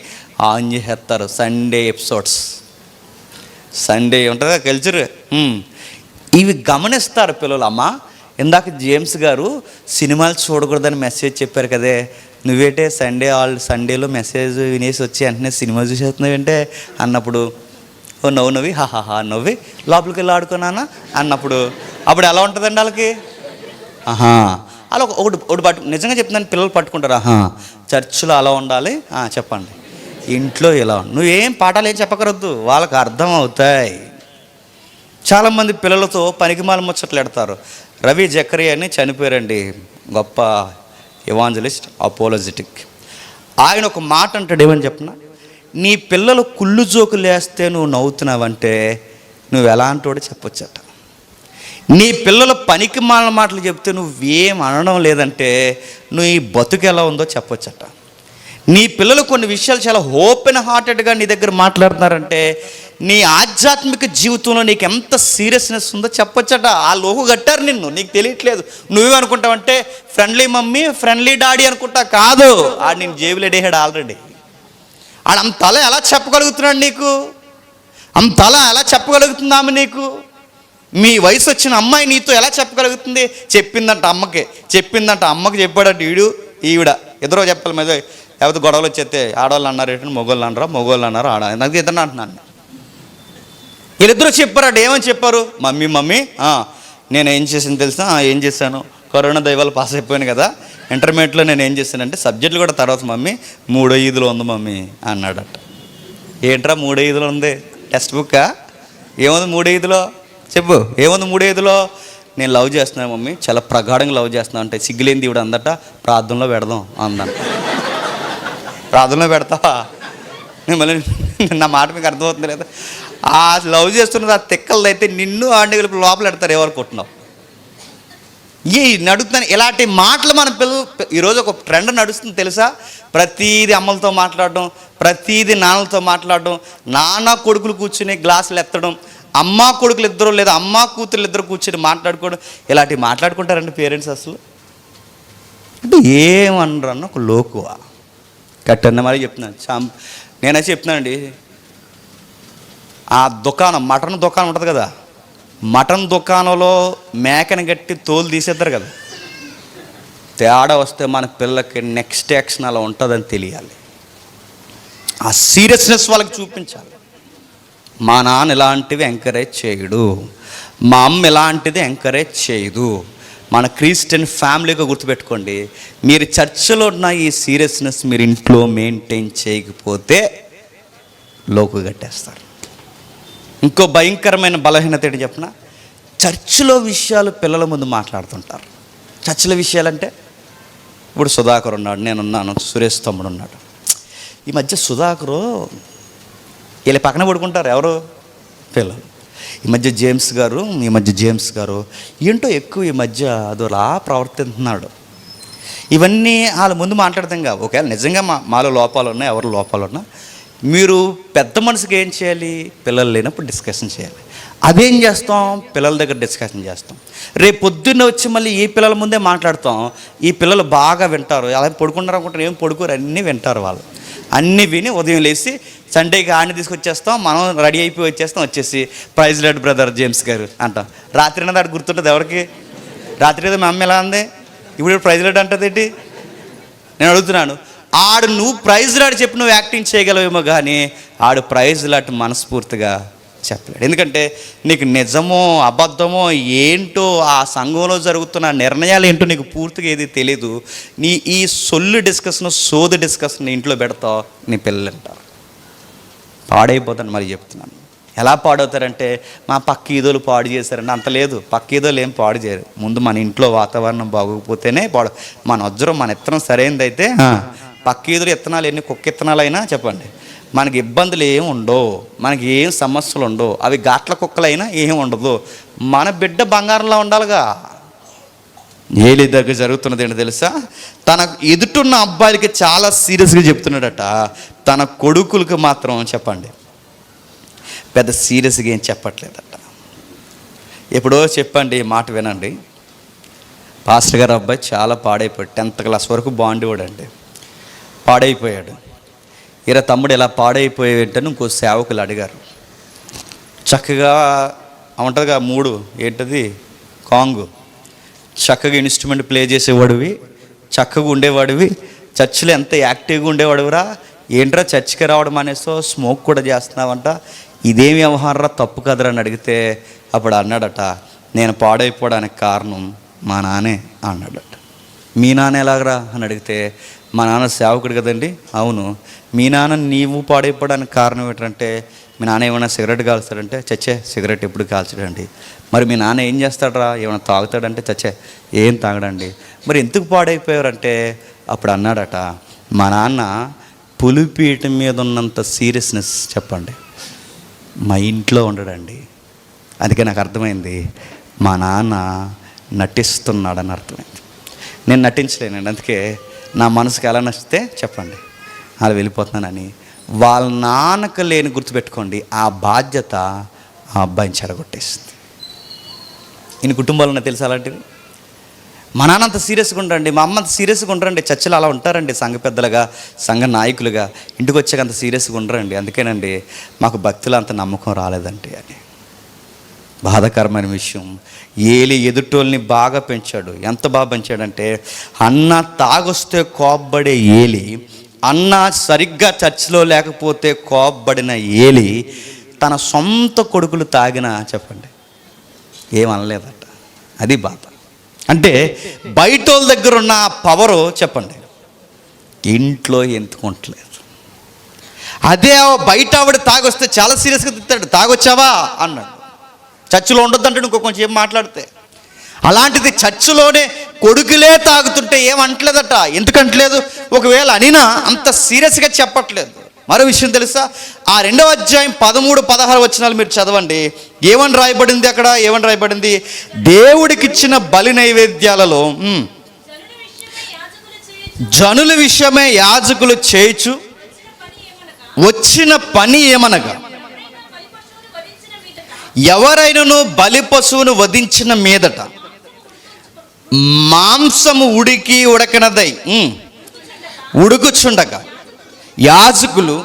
ఆన్ చేసేస్తారు. సండే ఎపిసోడ్స్, సండే ఉంటుందా కల్చర్, ఇవి గమనిస్తారు పిల్లలు. అమ్మ ఇందాక జేమ్స్ గారు సినిమాలు చూడకూడదని మెసేజ్ చెప్పారు కదే, నువ్వేంటే సండేలో మెసేజ్ వినేసి వచ్చి వెంటనే సినిమా చూసేస్తున్నావేంటే అన్నప్పుడు ఓ నవ్వి హాహా నవ్వి లోపలికి వెళ్ళి ఆడుకున్నానా అన్నప్పుడు అప్పుడు ఎలా ఉంటుందండి వాళ్ళకి? అలా ఒకటి నిజంగా చెప్తున్నాను, పిల్లలు పట్టుకుంటారు. చర్చిలో అలా ఉండాలి, చెప్పండి. ఇంట్లో ఇలా నువ్వేం పాఠాలు ఏం చెప్పకరొద్దు, వాళ్ళకి అర్థం అవుతాయి. చాలామంది పిల్లలతో పనికిమాల ముచ్చట్లు ఎడతారు. రవి జకరియా అని చనిపోయారండి, గొప్ప ఎవాంజలిస్ట్, అపోలజిటిక్. ఆయన ఒక మాట అంటాడు, ఏమని చెప్పిన, నీ పిల్లలు కుళ్ళు జోకులు వేస్తే నువ్వు నవ్వుతున్నావంటే నువ్వు ఎలాంటోడు చెప్పొచ్చట. నీ పిల్లలు పనికిమాల మాటలు చెప్తే నువ్వేం అనడం లేదంటే నువ్వు ఈ బతుకు ఎలా ఉందో చెప్పొచ్చట. నీ పిల్లలు కొన్ని విషయాలు చాలా ఓపెన్ హార్టెడ్గా నీ దగ్గర మాట్లాడుతున్నారంటే నీ ఆధ్యాత్మిక జీవితంలో నీకు ఎంత సీరియస్నెస్ ఉందో చెప్పొచ్చట. ఆ లోకు కట్టారు నిన్ను, నీకు తెలియట్లేదు. నువ్వేమనుకుంటావంటే ఫ్రెండ్లీ మమ్మీ ఫ్రెండ్లీ డాడీ అనుకుంటా. కాదు, ఆడు నేను జేబులో ఎడేహాడు ఆల్రెడీ. ఆడు అంతలా ఎలా చెప్పగలుగుతున్నాడు నీకు? అంతలా ఎలా చెప్పగలుగుతుంది ఆమె నీకు? మీ వయసు వచ్చిన అమ్మాయి నీతో ఎలా చెప్పగలుగుతుంది? చెప్పిందంట అమ్మకి చెప్పాడట ఈవిడ ఇద్దరో చెప్పాలి మీద. లేకపోతే గొడవలు వచ్చేస్తే ఆడవాళ్ళు అన్నారు ఏంటంటే మొగోళ్ళు అన్నారు నాకు ఇద్దరు అంటున్నాను. వీళ్ళిద్దరూ చెప్పారట. ఏమని చెప్పారు? మమ్మీ నేను ఏం చేసాను తెలుసా? ఏం చేశాను, కరోనా దైవాలు పాస్ అయిపోయాను కదా, ఇంటర్మీడియట్లో నేను ఏం చేశానంటే సబ్జెక్టులు కూడా తర్వాత మమ్మీ 3/5 ఉంది మమ్మీ అన్నాడట. ఏంట్రా 3/5 ఉంది? టెక్స్ట్ బుక్కా? ఏముంది 3/5? చెప్పు, ఏముంది 3/5? నేను లవ్ చేస్తున్నాను మమ్మీ, చాలా ప్రగాఢంగా లవ్ చేస్తున్నాను అంటే సిగ్గులేని దేవుడు అందట ప్రార్థనలో పెడదాం అందంట. ప్రార్థనలో పెడతావా? నేను మళ్ళీ నా మాట మీకు అర్థమవుతుంది లేదా? ఆ లవ్ చేస్తున్నది ఆ తిక్కలది అయితే నిన్ను ఆడి లోపల పెడతారు. ఎవరు కొట్టినావు నడుగుతున్నాను. ఇలాంటి మాటలు మన ఈరోజు ఒక ట్రెండ్ నడుస్తుంది తెలుసా? ప్రతీది అమ్మలతో మాట్లాడడం, ప్రతీది నాన్నలతో మాట్లాడడం, నాన్న కొడుకులు కూర్చుని గ్లాసులు ఎత్తడం, అమ్మ కొడుకులు ఇద్దరు లేదా అమ్మ కూతురు ఇద్దరు కూర్చొని మాట్లాడుకోవడం. ఇలాంటివి మాట్లాడుకుంటారండి పేరెంట్స్. అసలు అంటే ఏమనరు అన్న ఒక లోకువ కట్టన్న మరి చెప్తున్నాను. నేనైతే చెప్తున్నానండి, ఆ దుకాణం మటన్ దుకాణం ఉంటుంది కదా, మటన్ దుకాణంలో మేకని గట్టి తోలు తీసేస్తారు కదా, తేడా వస్తే మన పిల్లలకి నెక్స్ట్ యాక్షన్ అలా ఉంటుందని తెలియాలి. ఆ సీరియస్నెస్ వాళ్ళకి చూపించాలి. మా నాన్న ఇలాంటివి ఎంకరేజ్ చేయడు, మా అమ్మ ఇలాంటిది ఎంకరేజ్ చేయదు. మన క్రిస్టియన్ ఫ్యామిలీగా గుర్తుపెట్టుకోండి, మీరు చర్చిలో ఉన్న ఈ సీరియస్నెస్ మీరు ఇంట్లో మెయింటైన్ చేయకపోతే లోకు కట్టేస్తారు. ఇంకో భయంకరమైన బలహీనత ఏంటి చెప్పిన, చర్చిలో విషయాలు పిల్లల ముందు మాట్లాడుతుంటారు. చర్చిలో విషయాలంటే ఇప్పుడు సుధాకర్ ఉన్నాడు, నేనున్నాను, సురేష్ తమ్ముడు ఉన్నాడు. ఈ మధ్య సుధాకరు వీళ్ళ పక్కన పడుకుంటారు ఎవరు? పిల్లలు. ఈ మధ్య జేమ్స్ గారు ఏంటో ఎక్కువ ఈ మధ్య అదోలా ప్రవర్తిస్తున్నాడు. ఇవన్నీ వాళ్ళ ముందు మాట్లాడతాం కాదు. ఒకవేళ నిజంగా మాలో లోపాలు ఉన్నాయి, ఎవరు లోపాలు ఉన్నా మీరు పెద్ద మనసుకి ఏం చేయాలి? పిల్లలు లేనప్పుడు డిస్కషన్ చేయాలి. అదేం చేస్తాం? పిల్లల దగ్గర డిస్కషన్ చేస్తాం. రేపు పొద్దున్న వచ్చి మళ్ళీ ఈ పిల్లల ముందే మాట్లాడతాం. ఈ పిల్లలు బాగా వింటారు. అలా పడుకుంటారు అనుకుంటారు, ఏం పడుకోరు, అన్నీ వింటారు. వాళ్ళు అన్నీ విని ఉదయం లేచి సండేకి ఆడిని తీసుకొచ్చేస్తాం, మనం రెడీ అయిపోయి వచ్చేసి ప్రైజ్ లార్డ్ బ్రదర్ జేమ్స్ గారు అంటాం. రాత్రి అన్నది ఆడు గుర్తుంటుంది ఎవరికి? రాత్రి ఏదో మా అమ్మ ఎలా ఉంది, ఇప్పుడు ప్రైజ్ లార్డ్ అంటుంది ఏంటి? నేను అడుగుతున్నాను. ఆడు నువ్వు ప్రైజ్ లార్డ్ చెప్పి నువ్వు యాక్టింగ్ చేయగలవేమో కానీ ఆడు ప్రైజ్ లార్డ్ మనస్ఫూర్తిగా చెప్పలేడు. ఎందుకంటే నీకు నిజమో అబద్ధమో ఏంటో ఆ సంఘంలో జరుగుతున్న నిర్ణయాలు ఏంటో నీకు పూర్తిగా ఏది తెలీదు. నీ ఈ సొల్లు డిస్కషన్, సోది డిస్కషన్ ఇంట్లో పెడతావు, నీ పిల్లలు అంటారు పాడైపోతాను. మరి చెప్తున్నాను, ఎలా పాడవుతారంటే మా పక్క ఈదోలు పాడు చేశారంటే అంత లేదు. పక్క ఈదోలు ఏం పాడు చేయరు. ముందు మన ఇంట్లో వాతావరణం బాగోకపోతేనే మన వజ్రం మన ఇత్తనం సరైనదైతే పక్క ఈదులు ఇత్తనాలు ఎన్ని కుక్క ఇత్తనాలు అయినా చెప్పండి మనకి ఇబ్బందులు ఏమి ఉండవు, మనకి ఏం సమస్యలు ఉండవు. అవి గాట్ల కుక్కలైనా ఏం ఉండదు. మన బిడ్డ బంగారంలా ఉండాలిగా. ఏలి దగ్గర జరుగుతున్నది ఏంటో తెలుసా? తన ఎదుటున్న అబ్బాయిలకి చాలా సీరియస్గా చెప్తున్నాడట, తన కొడుకులకి మాత్రం చెప్పండి పెద్ద సీరియస్గా ఏం చెప్పట్లేదట. ఎప్పుడో చెప్పండి, మాట వినండి. పాస్టర్ గారు అబ్బాయి చాలా పాడైపోయాడు. 10th క్లాస్ వరకు బాగుండేవాడండి, పాడైపోయాడు. ఇరా తమ్ముడు ఇలా పాడైపోయేటని ఇంకో సేవకులు అడిగారు. చక్కగా ఉంటుందిగా 3 ఏంటది కాంగు, చక్కగా ఇన్స్ట్రుమెంట్ ప్లే చేసేవాడివి, చక్కగా ఉండేవాడివి, చర్చిలో ఎంత యాక్టివ్గా ఉండేవాడివిరా, ఏంట్రా చర్చికి రావడం అనేసో స్మోక్ కూడా చేస్తున్నావంట, ఇదేమి వ్యవహారం తప్పు కదరా అని అడిగితే అప్పుడు అన్నాడట, నేను పాడైపోవడానికి కారణం మా నాన్నే అన్నాడట. మీ నాన్న ఎలాగరా అని అడిగితే మా నాన్న సేవకుడు కదండి. అవును. మీ నాన్న నీవు పాడైపోవడానికి కారణం ఏంటంటే మీ నాన్న ఏమైనా సిగరెట్ కాల్స్తాడంటే చచ్చే సిగరెట్ ఎప్పుడు కాల్చడండి. మరి మీ నాన్న ఏం చేస్తాడరా, ఏమైనా తాగుతాడంటే చచ్చే ఏం తాగడండి. మరి ఎందుకు పాడైపోయారంటే అప్పుడు అన్నాడట, మా నాన్న పులిపీట మీద ఉన్నంత సీరియస్నెస్ చెప్పండి మా ఇంట్లో ఉండడండి. అందుకే నాకు అర్థమైంది మా నాన్న నటిస్తున్నాడని అర్థమైంది. నేను నటించలేనండి, అందుకే నా మనసుకి ఎలా నచ్చితే చెప్పండి అలా వెళ్ళిపోతున్నానని వాళ్ళ నాన్నకు లేని గుర్తుపెట్టుకోండి, ఆ బాధ్యత ఆ అబ్బాయిని చెడగొట్టేసింది. ఇన్ని కుటుంబాలు ఉన్నాయి తెలుసు అలాంటివి. మా నాన్న అంత సీరియస్గా ఉంటారండి, మా అమ్మ అంత సీరియస్గా ఉంటారండి. చర్చలు అలా ఉంటారండి, సంఘ పెద్దలుగా, సంఘ నాయకులుగా. ఇంటికి వచ్చాక అంత సీరియస్గా ఉండరండి. అందుకేనండి మాకు భక్తులు అంత నమ్మకం రాలేదండి అని. బాధాకరమైన విషయం. ఏలి ఎదుటోళ్ళని బాగా పెంచాడు. ఎంత బాగా పెంచాడంటే, అన్న తాగొస్తే కోప్పడే ఏలి, అన్న సరిగ్గా చర్చిలో లేకపోతే కోప్పడిన ఏలి తన సొంత కొడుకులు తాగినా చెప్పండి ఏమనలేదట. అది బాధ. అంటే బయట వాళ్ళ దగ్గర ఉన్న పవరు చెప్పండి ఇంట్లో ఎందుకుంటలేదు. అదే బయట ఆవిడ తాగొస్తే చాలా సీరియస్గా తిట్టాడు, తాగొచ్చావా అన్నాడు. చర్చిలో ఉండొద్దంటే ఇంకో కొంచెం ఏం మాట్లాడితే. అలాంటిది చర్చిలోనే కొడుకులే తాగుతుంటే ఏమంటలేదట. ఎందుకంటలేదు? ఒకవేళ అనినా అంత సీరియస్గా చెప్పట్లేదు. మరో విషయం తెలుసా? ఆ 2వ అధ్యాయం 13-16 వచనాలు మీరు చదవండి. ఏమని రాయబడింది అక్కడ? ఏమని రాయబడింది? దేవుడికి ఇచ్చిన బలి నైవేద్యాలలో జనుల విషయమే యాజకులు చేయుచు వచ్చిన పని ఏమనగా, ఎవరైనాను బలి పశువును వధించిన మీదట మాంసము ఉడకనదై ఉడుకుచుండగా యాజకులు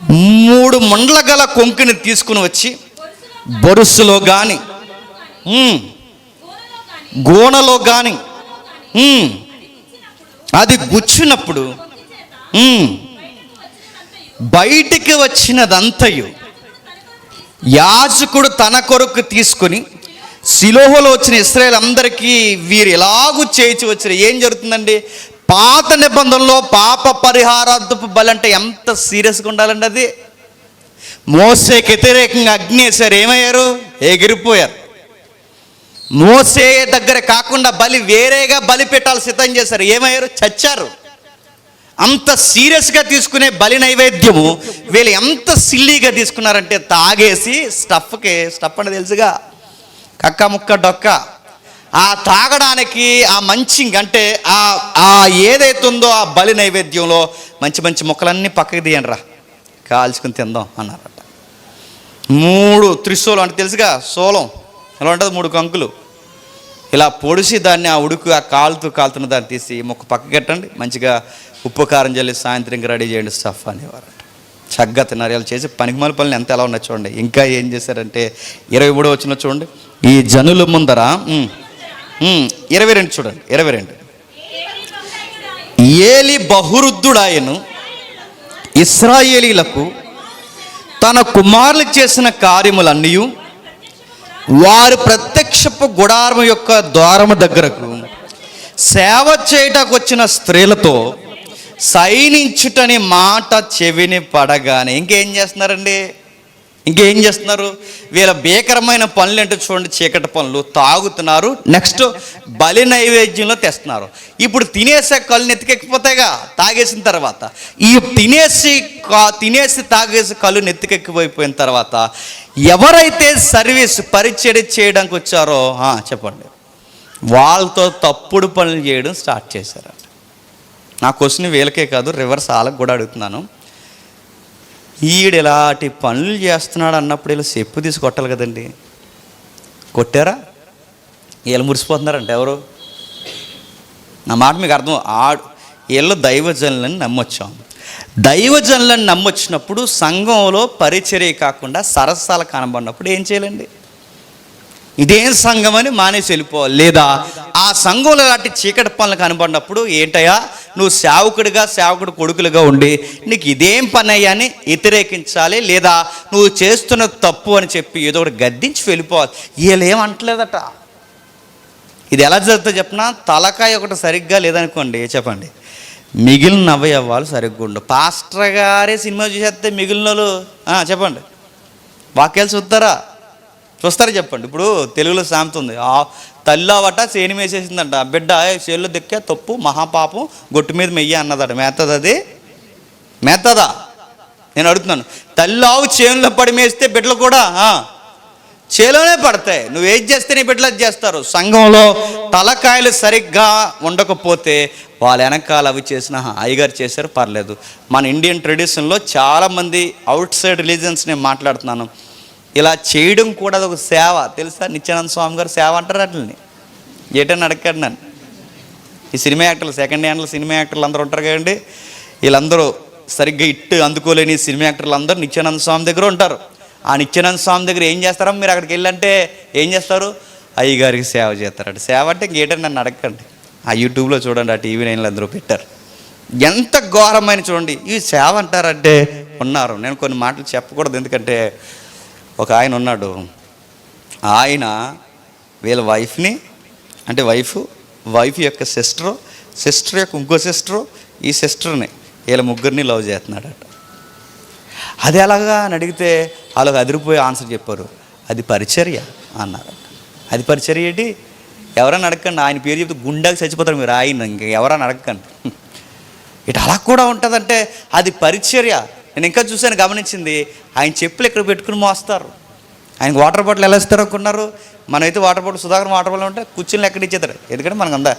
3 ముండ్ల గల కొంకిని తీసుకుని వచ్చి బొరుసులో కానీ గోనలో కానీ అది గుచ్చినప్పుడు బయటికి వచ్చినదంతయు యాజకుడు తన కొరకు తీసుకుని షిలోహులో వచ్చిన ఇశ్రాయేలు అందరికీ వీరు ఎలాగూ చేయించి వచ్చారు. ఏం జరుగుతుందండి? పాత నిబంధనలో పాప పరిహారార్థపు బలి అంటే ఎంత సీరియస్గా ఉండాలండి. అది మోసేకి వ్యతిరేకంగా అగ్ని వేశారు, ఏమయ్యారు? ఎగిరిపోయారు. మోసే దగ్గర కాకుండా బలి వేరేగా బలి పెట్టాలి సిద్ధం చేశారు, ఏమయ్యారు? చచ్చారు. అంత సీరియస్గా తీసుకునే బలి నైవేద్యము వీళ్ళు ఎంత సిల్లీగా తీసుకున్నారంటే, తాగేసి స్టఫ్ అంటే తెలుసుగా, కక్క ముక్క డొక్క, ఆ తాగడానికి ఆ మంచి అంటే ఆ ఏదైతే ఉందో ఆ బలి నైవేద్యంలో మంచి మంచి ముక్కలన్నీ పక్కకి తీయండి రా, కాల్చుకుని తిందాం అన్నారట. 3 త్రిశూలం అంటే తెలుసుగా, సోలం ఎలా ఉంటుంది, 3 కంకులు ఇలా పొడిసి దాన్ని ఆ ఉడుకు ఆ కాలుతున్న దాన్ని తీసి ముక్క పక్కకి పెట్టండి, మంచిగా ఉప్పు కారం జల్లి సాయంత్రంకి రెడీ చేయండి స్టఫ్ అనేవారట. చక్కగా తిన్నారు. ఇలా చేసి పనికిమాల పనులు ఎంత ఎలా ఉన్నాయి చూడండి. ఇంకా ఏం చేశారంటే 23 వచనం చూడండి. ఈ జనుల ముందర 22 చూడండి, 22 ఏలి బహురుద్ధుడాయను ఇశ్రాయేలీలకు తన కుమారులు చేసిన కార్యములన్నీ వారు ప్రత్యక్షపు గుడారము యొక్క ద్వారము దగ్గరకు సేవ చేయటకు వచ్చిన స్త్రీలతో సైనించుటని మాట చెవిని పడగానే ఇంకేం చేస్తున్నారండి? ఇంకేం చేస్తున్నారు? వీళ్ళ భీకరమైన పనులు ఏంటో చూడండి. చీకటి పనులు, తాగుతున్నారు, నెక్స్ట్ బలి నైవేద్యంలో తెస్తున్నారు. ఇప్పుడు తినేసే కళ్ళు నెత్తికెక్కిపోతాయిగా తాగేసిన తర్వాత. ఈ తినేసి తాగేసి కళ్ళు నెత్తికెక్కిపోయిపోయిన తర్వాత ఎవరైతే సర్వీస్ పరిచర్య చేయడానికి వచ్చారో చెప్పండి, వాళ్ళతో తప్పుడు పనులు చేయడం స్టార్ట్ చేశారు. నా క్వశ్చన్ వీళ్ళకే కాదు, రివర్స్ వాళ్ళకి కూడా అడుగుతున్నాను. ఈడు ఇలాంటి పనులు చేస్తున్నాడు అన్నప్పుడు వీళ్ళు చెప్పు తీసి కొట్టాలి కదండి. కొట్టారా? వీళ్ళు మురిసిపోతున్నారంటే ఎవరు? నా మాట మీకు అర్థం. వీళ్ళు దైవజనులని నమ్మొచ్చాం. దైవజనులను నమ్మొచ్చినప్పుడు సంఘంలో పరిచర్య కాకుండా సరస్సాలు కనబడినప్పుడు ఏం చేయాలండి? ఇదేం సంఘం అని మానేసి వెళ్ళిపోవాలి. లేదా ఆ సంఘంలో అలాంటి చీకటి పనులు కనబడినప్పుడు ఏంటయ్యా నువ్వు సేవకుడు కొడుకులుగా ఉండి నీకు ఇదేం పని అయ్యా అని వ్యతిరేకించాలి. లేదా నువ్వు చేస్తున్న తప్పు అని చెప్పి ఏదో ఒకటి గద్దించి వెళ్ళిపోవాలి. వీళ్ళు ఏమంటలేదట. ఇది ఎలా జరుగుతుందో చెప్పినా, తలకాయ ఒకటి సరిగ్గా లేదనుకోండి చెప్పండి, మిగిలిన అవయవాలు సరిగ్గా ఉండవు. పాస్టర్ గారే సినిమా చూసేస్తే మిగిలిన వాళ్ళు చెప్పండి వాక్యాలు చూస్తారా చెప్పండి. ఇప్పుడు తెలుగులో సామెత ఉంది, తల్లావట సేని వేసేసిందంట, బిడ్డ చేళ్ళు దిక్కే తప్పు మహాపాపం గొట్టు మీద మెయ్య అన్నదట. మేతది మేతదా? నేను అడుగుతున్నాను. తల్లావు చేనులో పడి మేస్తే బిడ్డలు కూడా చేలోనే పడతాయి. నువ్వు ఏది చేస్తే నీ బిడ్డలు అది చేస్తారు. సంఘంలో తలకాయలు సరిగ్గా ఉండకపోతే వాళ్ళ వెనకాల అవి చేసిన అయ్యగారు చేశారు పర్లేదు. మన ఇండియన్ ట్రెడిషన్లో చాలామంది అవుట్ సైడ్ రిలీజన్స్ నేను మాట్లాడుతున్నాను, ఇలా చేయడం కూడా ఒక సేవ తెలుసా. నిత్యానంద స్వామి గారు సేవ అంటారు వాటిని. ఏటని అడగండి నన్ను. ఈ సినిమా యాక్టర్లు, సెకండ్ హ్యాండ్లో సినిమా యాక్టర్లు అందరూ ఉంటారు కదండి, వీళ్ళందరూ సరిగ్గా ఇట్టు అందుకోలేని సినిమా యాక్టర్లు అందరూ నిత్యానంద స్వామి దగ్గర ఉంటారు. ఆ నిత్యానంద స్వామి దగ్గర ఏం చేస్తారో మీరు అక్కడికి వెళ్ళంటే ఏం చేస్తారు? అయ్యగారికి సేవ చేస్తారంట. సేవ అంటే ఇంకేటని నన్ను అడగండి. ఆ యూట్యూబ్లో చూడండి, ఆ టీవీ నైన్లో అందరూ పెట్టారు. ఎంత ఘోరమైన చూడండి. ఈ సేవ అంటారంటే ఉన్నారు. నేను కొన్ని మాటలు చెప్పకూడదు, ఎందుకంటే ఒక ఆయన ఉన్నాడు. ఆయన వీళ్ళ వైఫ్ని, అంటే వైఫ్ యొక్క సిస్టర్ యొక్క ఇంకో సిస్టరు, ఈ సిస్టర్ని, వీళ్ళ ముగ్గురిని లవ్ చేస్తున్నాడట. అది ఎలాగా అని అడిగితే వాళ్ళకి అదిరిపోయి ఆన్సర్ చెప్పారు, అది పరిచర్య అన్నారు. అది పరిచర్య ఏంటి? ఎవరైనా అడగండి, ఆయన పేరు చెప్తే గుండాకి చచ్చిపోతారు మీరు. ఆయన ఇంక ఎవరైనా అడగండి. ఇటు అలా కూడా ఉంటుందంటే అది పరిచర్య. నేను ఇంకా చూసాను, గమనించింది, ఆయన చెప్పులు ఇక్కడ పెట్టుకుని మోస్తారు. ఆయనకు వాటర్ బాటిల్ ఎలా ఇస్తారు అనుకున్నారు? మనమైతే water bottle, Sudhakar water bottle ఉంటే కూర్చుని ఎక్కడ ఇచ్చేస్తారు, ఎందుకంటే మనకు అందా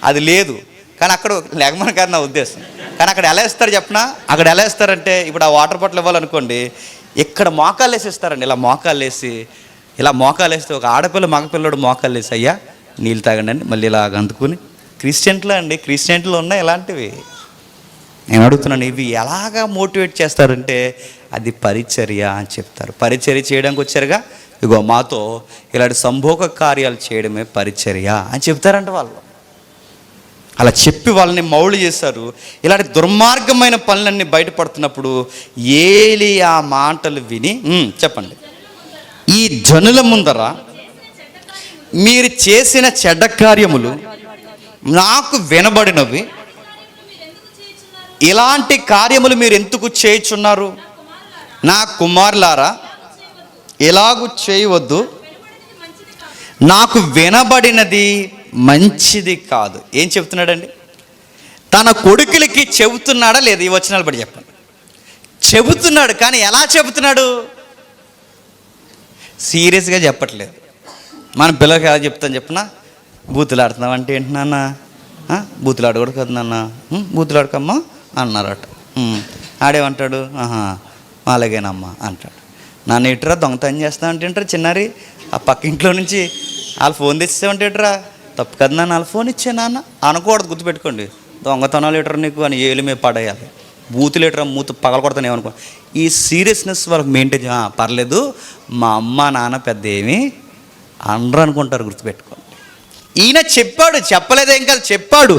అది లేదు. కానీ అక్కడ లేకమని కాదు నా ఉద్దేశం. కానీ అక్కడ ఎలా ఇస్తారు చెప్పనా? అక్కడ ఎలా ఇస్తారంటే, ఇప్పుడు ఆ వాటర్ బాటిల్ ఇవ్వాలనుకోండి, ఇక్కడ మోకాలు వేసి ఇస్తారండి. ఇలా మోకాలు వేస్తే ఒక ఆడపిల్ల మగపిల్లడు మోకాలు వేసి, అయ్యా నీళ్ళు తాగండి అని మళ్ళీ ఇలా అందుకుని. క్రిస్టియన్లో ఉన్నాయి ఇలాంటివి. నేను అడుగుతున్నాను, ఇవి ఎలాగా మోటివేట్ చేస్తారంటే అది పరిచర్య అని చెప్తారు. పరిచర్య చేయడానికి వచ్చారుగా, ఇగో మాతో ఇలాంటి సంభోగ కార్యాలు చేయడమే పరిచర్య అని చెప్తారంట వాళ్ళు. అలా చెప్పి వాళ్ళని మౌళ్ళు చేశారు. ఇలాంటి దుర్మార్గమైన పనులన్నీ బయటపడుతున్నప్పుడు ఏలి ఆ మాటలు విని, చెప్పండి, ఈ జనుల ముందర మీరు చేసిన చెడ్డ కార్యములు నాకు వినబడినవి, ఇలాంటి కార్యములు మీరు ఎందుకు చేయుచున్నారు? నా కుమారులారా, ఎలాగూ చేయవద్దు, నాకు వినబడినది మంచిది కాదు. ఏం చెప్తున్నాడండి? తన కొడుకులకి చెబుతున్నాడా లేదా? ఈ వచనాలు బట్టి చెప్పండి. చెబుతున్నాడు, కానీ ఎలా చెబుతున్నాడు? సీరియస్గా చెప్పట్లేదు. మన పిల్లలకి ఎలా చెప్తాను చెప్పనా? బూతులు ఆడుతున్నావు అంటే ఏంటి నాన్న? బూతులు ఆడకూడదు కదా నాన్న, బూతులు ఆడకమ్మా అన్నారట. ఆడేమంటాడు? అలాగేనమ్మా అంటాడు. నన్ను ఇటురా దొంగతనం చేస్తా అంటే ఏంట్రా చిన్నారి, ఆ పక్క ఇంట్లో నుంచి వాళ్ళు ఫోన్ తెచ్చేసామంటే ఇటురా, తప్పు కదా నాన్న, వాళ్ళు ఫోన్ ఇచ్చే నాన్న అనకూడదు. గుర్తుపెట్టుకోండి, దొంగతనాలు ఇటరు నీకు అని ఏలు మీద పడేయాలి, బూతులు ఇటరా మూత పగల కొడతాను ఏమనుకో. ఈ సీరియస్నెస్ వాళ్ళకి మెయింటైన్ పర్లేదు, మా అమ్మ నాన్న పెద్ద ఏమి అనరు అనుకుంటారు. గుర్తుపెట్టుకోండి, ఈయన చెప్పాడు, చెప్పలేదేం కాదు, చెప్పాడు.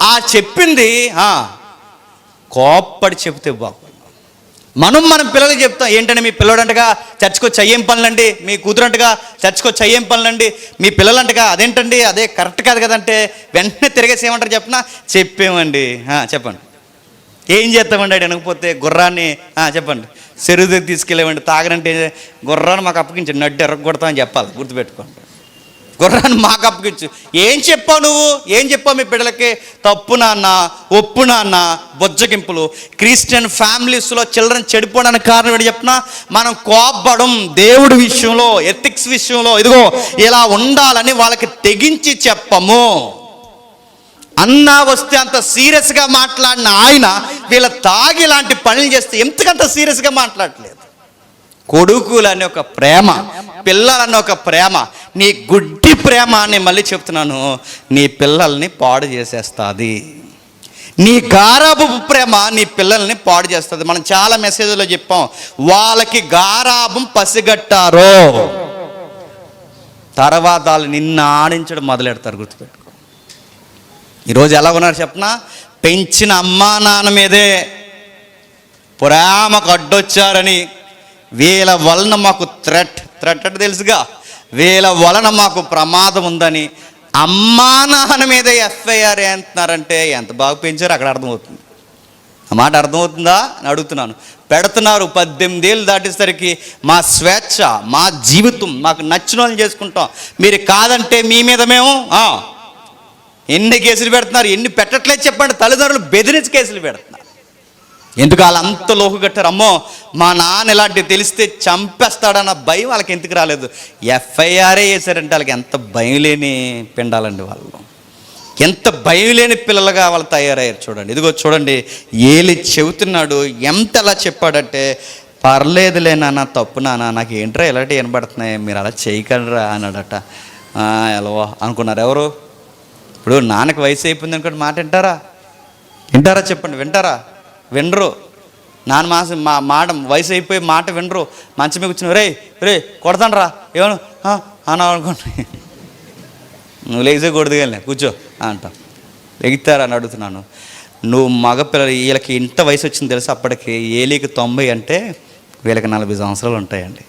ఆ చెప్పింది కోప్పడి చెప్తే బాగు. మన పిల్లలకి చెప్తాం, ఏంటంటే మీ పిల్లడంటగా చర్చకొచ్చి అయ్యేం పనులండి, మీ కూతురంటగా చర్చకొచ్చి అయ్యేం పనులండి, మీ పిల్లలంటగా అదేంటండి, అదే కరెక్ట్ కాదు కదంటే వెంటనే తిరిగేసి ఏమంటారు చెప్పనా? చెప్పేమండి. చెప్పండి, ఏం చేస్తామండి? అడి అనకపోతే గుర్రాన్ని చెప్పండి చెరువు దగ్గర తీసుకెళ్ళేమండి. తాగనంటే గుర్రాన్ని మాకు అప్పగించండి, నడ్డు ఎరగొడతామని చెప్పాలి. గుర్తుపెట్టుకోండి, గుర్రాన్ని మాకు అప్పగించు. ఏం చెప్పావు నువ్వు? ఏం చెప్పావు మీ బిడ్డలకి? తప్పు నాన్న, ఒప్పు నాన్న, బొజ్జగింపులు. క్రిస్టియన్ ఫ్యామిలీస్లో చిల్డ్రన్ చెడిపోవడానికి కారణం ఏంటి చెప్పినా? మనం కోపడం దేవుడి విషయంలో, ఎథిక్స్ విషయంలో, ఇదిగో ఇలా ఉండాలని వాళ్ళకి తెగించి చెప్పము. అన్నా వస్తే అంత సీరియస్గా మాట్లాడిన ఆయన వీళ్ళ తాగి ఇలాంటి పనులు చేస్తే ఎందుకంత సీరియస్గా మాట్లాడలేదు? కొడుకులని ఒక ప్రేమ, పిల్లలని ఒక ప్రేమ, నీ గుడ్డి ప్రేమ. నేను మళ్ళీ చెప్తున్నాను, నీ పిల్లల్ని పాడు చేసేస్తుంది. నీ గారాబు ప్రేమ నీ పిల్లల్ని పాడు చేస్తుంది. మనం చాలా మెసేజ్లో చెప్పాం, వాళ్ళకి గారాబం పసిగట్టారో తర్వాత వాళ్ళు నిన్ను ఆడించడం మొదలెడతారు. గుర్తుపెట్టుకో, ఈరోజు ఎలా ఉన్నారు చెప్పనా? పెంచిన అమ్మా నాన్న మీదే ప్రేమకు అడ్డొచ్చారని, వీళ్ళ వలన మాకు థ్రెట్ అంటే తెలుసుగా, వీళ్ళ వలన మాకు ప్రమాదం ఉందని అమ్మా నాన్న మీద ఎఫ్ఐఆర్ వేస్తున్నారంటే ఎంత బాగా పెంచారు అక్కడ అర్థమవుతుంది. ఆ మాట అర్థమవుతుందా అని అడుగుతున్నాను. పెడుతున్నారు. 18 ఏళ్ళు దాటేసరికి మా స్వేచ్ఛ, మా జీవితం, మాకు నచ్చిన వాళ్ళని చేసుకుంటాం, మీరు కాదంటే మీ మీద మేము ఎన్ని కేసులు పెడుతున్నారు, ఎన్ని పెట్టట్లేదు చెప్పండి. తల్లిదండ్రులు బెదిరించి కేసులు పెడుతున్నారు. ఎందుకు? వాళ్ళు అంత లోకు కట్టారు. అమ్మో మా నాన్న ఇలాంటివి తెలిస్తే చంపేస్తాడన్న భయం వాళ్ళకి ఎందుకు రాలేదు? ఎఫ్ఐఆరే వేసారంటే వాళ్ళకి ఎంత భయం లేని పిండాలండి వాళ్ళు, ఎంత భయం లేని పిల్లలుగా వాళ్ళు తయారయ్యారు చూడండి. ఇదిగో చూడండి, ఏలి చెబుతున్నాడు. ఎంత అలా చెప్పాడంటే, పర్లేదులే నాన్న, తప్పు నాన్న, నాకు ఏంట్రా ఇలాంటివి వినబడుతున్నాయి, మీరు అలా చేయగలరా అన్నాడట. ఎలా అనుకున్నారు ఎవరు? ఇప్పుడు నాన్నకి వయసు అయిపోయింది అనుకోండి, మాట వింటారా చెప్పండి? వినరు. నాన్న మా మాట వయసు అయిపోయి మాట వినరు. మంచం మీద కూర్చుని రే కొడతాను రా ఏమను అన్నా అనుకోండి, నువ్వు లేచే కొడుదు కానీ కూర్చో అంటాం. లెగుతారా అని అడుగుతున్నాను. నువ్వు మగపిల్లలు వీళ్ళకి ఇంత వయసు వచ్చింది తెలుసు. అప్పటికి ఏలికి 90 అంటే వీళ్ళకి 40 సంవత్సరాలు ఉంటాయండి.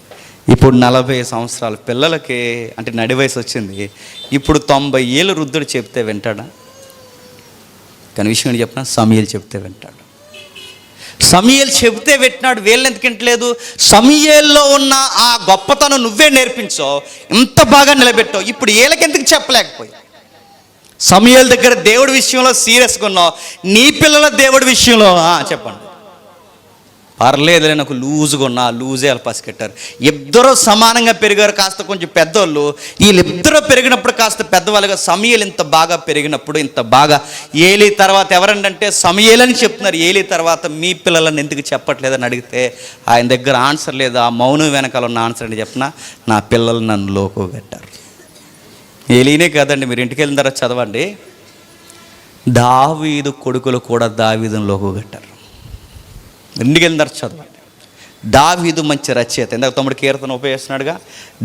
ఇప్పుడు 40 సంవత్సరాల పిల్లలకి అంటే నడి వయసు వచ్చింది. ఇప్పుడు 90 ఏళ్ళు వృద్ధుడు చెప్తే వింటాడా? కానీ విషయం చెప్పిన సమూయేలు చెప్తే వింటాడు. సమూయేలు చెప్తే వింటున్నాడు. వీళ్ళని ఎందుకు వింటలేదు? సమూయేల్లో ఉన్న ఆ గొప్పతనం నువ్వే నేర్పించావు, ఇంత బాగా నిలబెట్టావు. ఇప్పుడు వీళ్ళకి ఎందుకు చెప్పలేకపోయి? సమూయేలు దగ్గర దేవుడి విషయంలో సీరియస్గా ఉన్నావు, నీ పిల్లల దేవుడి విషయంలో చెప్పండి పర్లేదులే, నాకు లూజుగా ఉన్నా లూజే వాళ్ళు పసికెట్టారు. ఇద్దరు సమానంగా పెరిగారు. కాస్త కొంచెం పెద్దోళ్ళు, వీళ్ళిద్దరూ పెరిగినప్పుడు కాస్త పెద్దవాళ్ళుగా సమూయేలు ఇంత బాగా పెరిగినప్పుడు ఇంత బాగా ఏలీ తర్వాత ఎవరంటే సమూయేలని చెప్తున్నారు. ఏలీ తర్వాత మీ పిల్లలని ఎందుకు చెప్పట్లేదని అడిగితే ఆయన దగ్గర ఆన్సర్ లేదు. ఆ మౌనం వెనకాల ఉన్న ఆన్సర్ అని చెప్పిన, నా పిల్లలు నన్ను లోకు పెట్టారు. ఏలీనే కాదండి, మీరు ఇంటికి వెళ్ళిన తర్వాత చదవండి, దావీదు కొడుకులు కూడా దావీదును లోకు పెట్టారు. ఇంటికి వెళ్ళిన తర్వాత చదవండి. దావీదు మంచి రచయిత, ఇందాక తమ్ముడు కీర్తన ఉపయోగిస్తున్నాడుగా,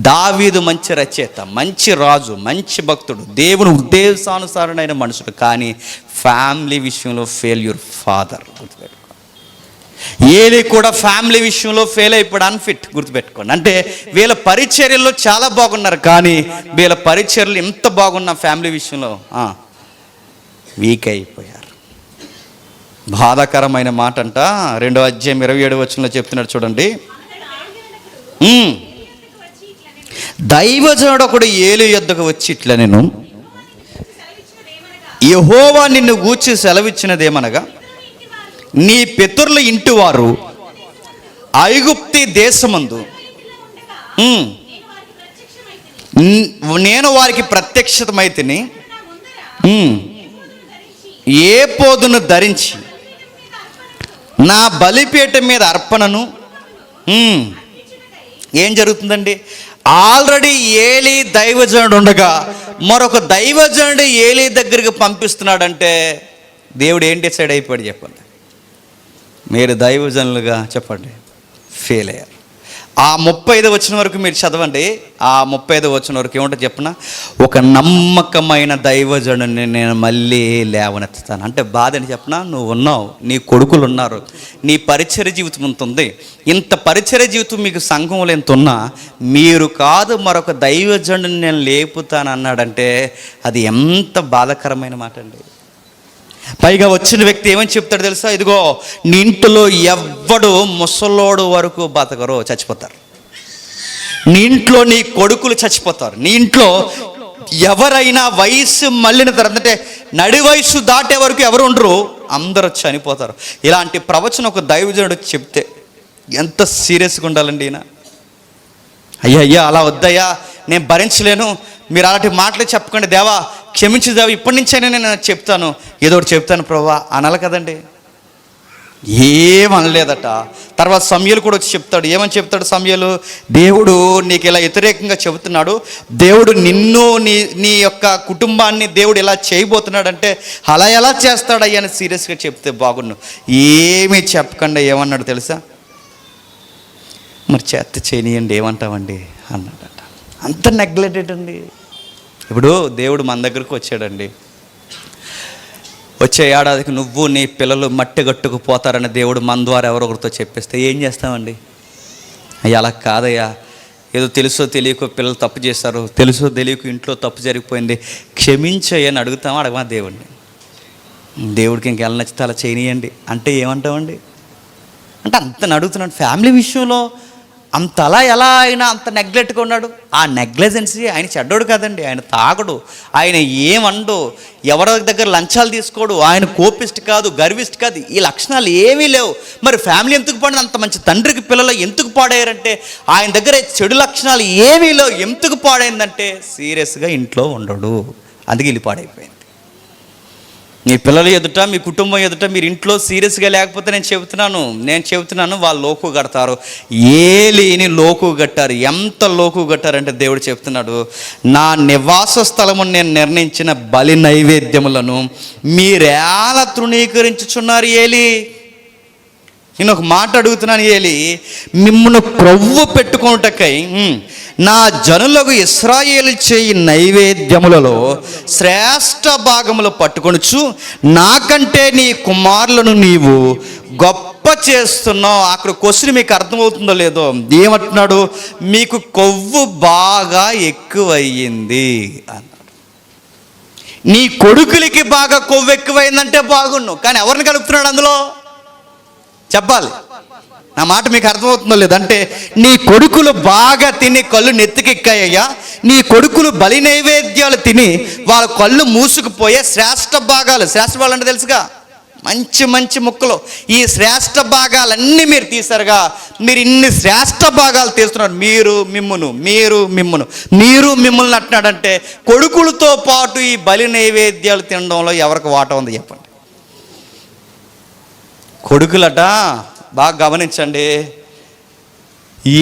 దావీదు మంచి రచయిత, మంచి రాజు, మంచి భక్తుడు, దేవుని ఉద్దేశానుసారమైన మనుషుడు. కానీ ఫ్యామిలీ విషయంలో ఫెయిల్యూర్ ఫాదర్. గుర్తుపెట్టుకోండి. ఏలీ కూడా ఫ్యామిలీ విషయంలో ఫెయిల్ అయిపోయాడు, అన్ఫిట్. గుర్తుపెట్టుకోండి. అంటే వీళ్ళ పరిచర్యల్లో చాలా బాగున్నారు, కానీ వీళ్ళ పరిచర్యలు ఎంత బాగున్న ఫ్యామిలీ విషయంలో వీక్ అయిపోయారు. బాధాకరమైన మాట అంట. 2వ అధ్యాయం 27వ వచనంలో చెప్తున్నాడు చూడండి. దైవజనుడు ఒకడు ఏలీ యొద్దకు వచ్చి ఇట్లా, నేను యెహోవా నిన్ను గూర్చి సెలవిచ్చినదేమనగా, నీ పితరుల ఇంటి వారు ఐగుప్తి దేశమందు నేను వారికి ప్రత్యక్షమైతిని, ఏ పోదును ధరించి నా బలిపీఠం మీద అర్పణను. ఏం జరుగుతుందండి? ఆల్రెడీ ఏలీ దైవజనుడు ఉండగా మరొక దైవజనుడు ఏలీ దగ్గరికి పంపిస్తున్నాడంటే దేవుడు ఏం డిసైడ్ అయిపోయాడు చెప్పండి? మీరు దైవజనులుగా చెప్పండి ఫెయిల్ అయ్యారు. ఆ 35వ వచనం వరకు మీరు చదవండి. ఆ 35వ వచనం వరకు ఏమంటే చెప్పిన, ఒక నమ్మకమైన దైవజనుడిని నేను మళ్ళీ లేవనెత్తుతాను. అంటే బాధ అని చెప్పిన, నువ్వు ఉన్నావు, నీ కొడుకులు ఉన్నారు, నీ పరిచర్య జీవితం ఎంత ఉంది. ఇంత పరిచర్య జీవితం మీకు సంఘంలో ఎంత ఉన్నా మీరు కాదు మరొక దైవజనుడిని నేను లేపుతాను అన్నాడంటే అది ఎంత బాధాకరమైన మాట అండి. పైగా వచ్చిన వ్యక్తి ఏమని చెప్తాడు తెలుసా? ఇదిగో నీ ఇంట్లో ఎవ్వడు ముసలోడు వరకు బతకరు, చచ్చిపోతారు. నీ ఇంట్లో నీ కొడుకులు చచ్చిపోతారు. నీ ఇంట్లో ఎవరైనా వయసు మళ్ళిన తర్వాత అంటే నడి వయసు దాటే వరకు ఎవరు ఉండరు, అందరూ చనిపోతారు. ఇలాంటి ప్రవచనం ఒక దైవజనుడు చెప్తే ఎంత సీరియస్గా ఉండాలండి ఈయన. అయ్యా అలా వద్దయ్యా, నేను భరించలేను, మీరు అలాంటి మాటలు చెప్పకండి దేవా, క్షమించు దేవా, ఇప్పటి నుంచైనా నేను చెప్తాను, ఏదో ఒకటి చెప్తాను ప్రభువా అనాలి కదండి. ఏమనలేదట. తర్వాత సమూయేలు కూడా వచ్చి చెప్తాడు. ఏమని చెప్తాడు సమూయేలు? దేవుడు నీకు ఇలా వ్యతిరేకంగా చెబుతున్నాడు, దేవుడు నిన్ను నీ యొక్క కుటుంబాన్ని దేవుడు ఇలా చేయబోతున్నాడంటే అలా ఎలా చేస్తాడయ్యా అని సీరియస్గా చెప్తే బాగుండు. ఏమీ చెప్పకుండా ఏమన్నాడు తెలుసా? మరి చేత చేయనియండి ఏమంటామండి అన్నాడట. అంత నెగ్లెక్టెడ్ అండి. ఇప్పుడు దేవుడు మన దగ్గరకు వచ్చాడండి, వచ్చే ఏడాదికి నువ్వు నీ పిల్లలు మట్టి గట్టుకుపోతారని దేవుడు మన ద్వారా ఎవరొకరితో చెప్పేస్తే ఏం చేస్తామండి? అయ్యా అలా కాదయ్యా, ఏదో తెలుసో తెలియకో పిల్లలు తప్పు చేస్తారు, తెలుసో తెలియక ఇంట్లో తప్పు జరిగిపోయింది, క్షమించయ్యని అడుగుతామా అడగమా దేవుడిని? దేవుడికి ఇంకెలా నచ్చితే అలా చేయనియండి అంటే ఏమంటామండి? అంటే అంత అడుగుతున్నాడు. ఫ్యామిలీ విషయంలో అంతలా ఎలా ఆయన అంత నెగ్లెక్ట్గా ఉన్నాడు? ఆ నెగ్లెజెన్సీ, ఆయన చెడ్డోడు కాదండి, ఆయన తాగడు, ఆయన ఏమండు, ఎవరి దగ్గర లంచాలు తీసుకోడు, ఆయన కోపిస్ట్ కాదు, గర్విస్ట్ కాదు, ఈ లక్షణాలు ఏమీ లేవు. మరి ఫ్యామిలీ ఎందుకు పాడైంది? అంత మంచి తండ్రికి పిల్లలు ఎందుకు పాడయ్యారంటే ఆయన దగ్గర చెడు లక్షణాలు ఏమీ లేవు. ఎందుకు పాడైందంటే సీరియస్గా ఇంట్లో ఉండడు, అందుకే ఇల్లు పాడైపోయింది. మీ పిల్లల ఎదుట, మీ కుటుంబం ఎదుట మీరు ఇంట్లో సీరియస్గా లేకపోతే నేను చెబుతున్నాను వాళ్ళు లోకు కడతారు. ఏలీని లోకు కట్టారు. ఎంత లోకు కట్టారంటే దేవుడు చెప్తున్నాడు, నా నివాస స్థలము నేను నిర్ణయించిన బలి నైవేద్యములను మీరేలా తృణీకరించుచున్నారు ఏలీ. నేను ఒక మాట అడుగుతున్నాను ఏలీ, మిమ్మల్ని ప్రవ్వు పెట్టుకొనుటకై నా జనులకు ఇశ్రాయేలు చేయి నైవేద్యములలో శ్రేష్ఠ భాగములు పట్టుకొనుచు నాకంటే నీ కుమారులను నీవు గొప్ప చేస్తున్నావు. అక్కడ క్వశ్చన్ మీకు అర్థమవుతుందో లేదో, ఏమంటున్నాడు? మీకు కొవ్వు బాగా ఎక్కువయ్యింది అన్నాడు. నీ కొడుకులకి బాగా కొవ్వు ఎక్కువైందంటే బాగుండు, కానీ ఎవరిని కలుపుతున్నాడు అందులో చెప్పాలి. నా మాట మీకు అర్థమవుతుందో లేదంటే, నీ కొడుకులు బాగా తిని కళ్ళు నెత్తికెక్కాయ్యా, నీ కొడుకులు బలి నైవేద్యాలు తిని వాళ్ళ కళ్ళు మూసుకుపోయే శ్రేష్ఠ భాగాలు అంటే తెలుసుగా, మంచి మంచి ముక్కలు, ఈ శ్రేష్ఠ భాగాలన్నీ మీరు తీశారుగా. మీరు ఇన్ని శ్రేష్ఠ భాగాలు తీస్తున్నారు, మీరు మిమ్మల్ని అంటున్నాడంటే కొడుకులతో పాటు ఈ బలి నైవేద్యాలు తినడంలో ఎవరికి వాటా ఉంది చెప్పండి? కొడుకులట, బాగా గమనించండి,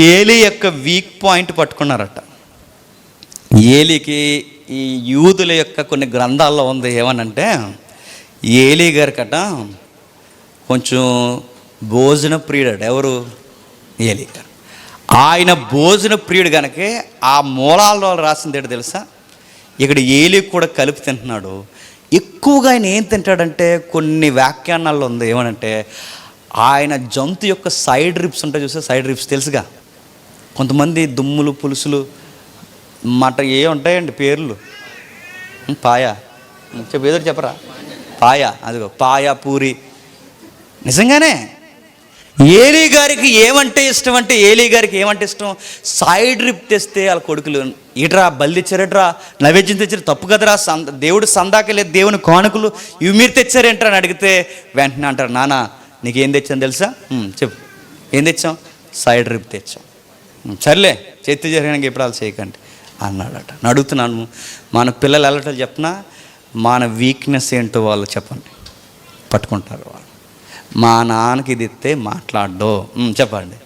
ఏలీ యొక్క వీక్ పాయింట్ పట్టుకున్నారట. ఏలీకి ఈ యూదుల యొక్క కొన్ని గ్రంథాల్లో ఉంది ఏమనంటే, ఏలీ గారికట కొంచెం భోజన ప్రియుడు. ఎవరు? ఏలీ గారు. ఆయన భోజన ప్రియుడు కనుకే ఆ మూలాల్లో రాసింది ఏంటో తెలుసా? ఇక్కడ ఏలీ కూడా కలిపి తింటున్నాడు. ఎక్కువగా ఆయన ఏం తింటాడంటే, కొన్ని వ్యాఖ్యానాల్లో ఉంది ఏమనంటే, ఆయన జంతు యొక్క సైడ్ రిప్స్ ఉంటాయి చూసా, సైడ్ రిప్స్ తెలుసుగా. కొంతమంది దుమ్ములు, పులుసులు, మట ఏ ఉంటాయండి పేర్లు, పాయ ఏదో చెప్పరా, పాయ, అదిగో పాయ, పూరి. నిజంగానే ఏలీ గారికి ఏమంటే ఇష్టం, సైడ్ రిప్ తెస్తే వాళ్ళ కొడుకులు, ఇట్రా బలి తెచ్చారట్రా, నైవేద్యం తెచ్చారు, తప్పు కదరా, దేవుడు సందాక లేదు, దేవుని కానుకలు ఇవి మీరు తెచ్చారేంట్రా అని అడిగితే వెంటనే అంటారు, నాన్న నీకేం తెచ్చాను తెలుసా? చెప్పు, ఏం తెచ్చాం? సైడ్ రిప్ తెచ్చాం. సర్లే చేతి జరగడానికి ఎప్పుడు వాళ్ళు చేయకండి అన్నాడట. అడుగుతున్నాను, మన పిల్లలు వెళ్ళటం చెప్పినా మన వీక్నెస్ ఏంటో వాళ్ళు చెప్పండి, పట్టుకుంటారు వాళ్ళు. మా నాన్నకి ఇది ఇస్తే మాట్లాడదు చెప్పండి,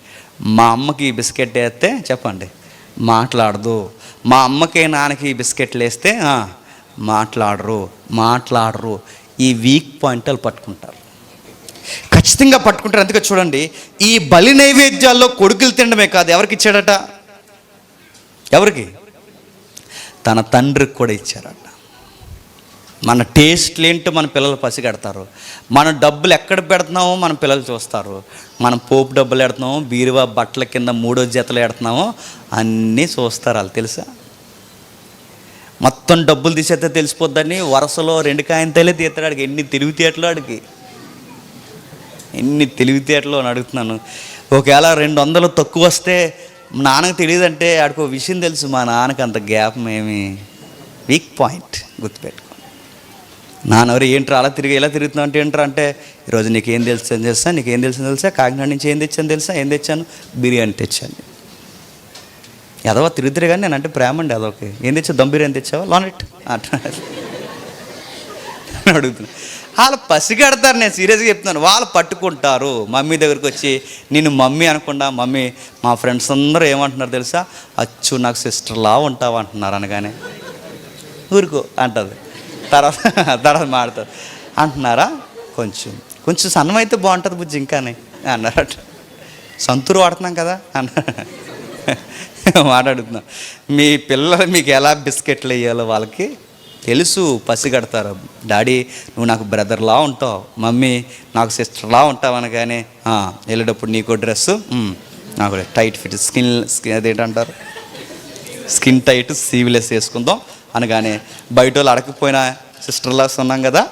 మా అమ్మకి ఈ బిస్కెట్ వేస్తే చెప్పండి మాట్లాడదు, మా అమ్మకి నాన్నకి బిస్కెట్లు వేస్తే మాట్లాడరు. ఈ వీక్ పాయింట్ వాళ్ళు పట్టుకుంటారు, ఖచ్చితంగా పట్టుకుంటారు. అందుకే చూడండి, ఈ బలి నైవేద్యాల్లో కొడుకులు తినడమే కాదు, ఎవరికి ఇచ్చాడట? ఎవరికి? తన తండ్రికి కూడా ఇచ్చారట. మన టేస్ట్లు ఏంటో మన పిల్లలు పసిగడతారు. మన డబ్బులు ఎక్కడ పెడుతున్నామో మన పిల్లలు చూస్తారు. మనం పోపు డబ్బులు పెడుతున్నామో, బీరువా బట్టల కింద 3వ జతలు పెడుతున్నామో అన్నీ చూస్తారు వాళ్ళు, తెలుసా? మొత్తం డబ్బులు తీసేస్తే తెలిసిపోద్దని వరుసలో 2 కాయంతలే తీస్తాడు. అడిగి ఎన్ని తెలివితేటలు అని అడుగుతున్నాను. ఒకవేళ 200 తక్కువ వస్తే నాన్నకు తెలియదంటే ఆడికి ఒక విషయం తెలుసు, మా నాన్నకి అంత గ్యాప్ ఏమి. వీక్ పాయింట్ గుర్తుపెట్టుకో. నాన్నెవరు ఏంట్రా అలా ఎలా తిరుగుతున్నావు అంటే ఏంట్రా అంటే, ఈరోజు నీకేం తెలుసా, కాకినాడ నుంచి ఏం తెచ్చాను, బిర్యానీ తెచ్చాను. ఎదవా తిరుగుతురే కానీ నేను అంటే ప్రేమ అండి అదొకే. ఏం తెచ్చావు? దమ్ బిర్యానీ తెచ్చావా? లానెట్ అడుగుతున్నా. వాళ్ళు పసిగడతారు, నేను సీరియస్గా చెప్తున్నాను. వాళ్ళు పట్టుకుంటారు. మమ్మీ దగ్గరికి వచ్చి నేను మమ్మీ అనకుండా, మమ్మీ మా ఫ్రెండ్స్ అందరూ ఏమంటున్నారు తెలుసా, అచ్చు నాకు సిస్టర్లా ఉంటావు అంటున్నారు. అనగానే ఊరుకో అంటుంది. తర్వాత మాడతారు. అంటున్నారా, కొంచెం సన్నం అయితే బాగుంటుంది బుజ్జి ఇంకానే అన్నారట. సంతూరు వాడుతున్నాం కదా అన్నారు. మాట్లాడుతున్నాం. మీ పిల్లలు మీకు ఎలా బిస్కెట్లు వేయాలో వాళ్ళకి తెలుసు, పసిగడతారు. డాడీ నువ్వు నాకు బ్రదర్లా ఉంటావు, మమ్మీ నాకు సిస్టర్లా ఉంటావు అనగానే వెళ్ళేటప్పుడు నీకో డ్రెస్సు, నాకు టైట్ ఫిట్ స్కిన్ అదేంటంటారు, స్కిన్ టైట్ సీవ్లెస్ వేసుకుందాం అనగానే బయట వాళ్ళు అడగకపోయినా సిస్టర్లాగా ఉన్నాం కదా,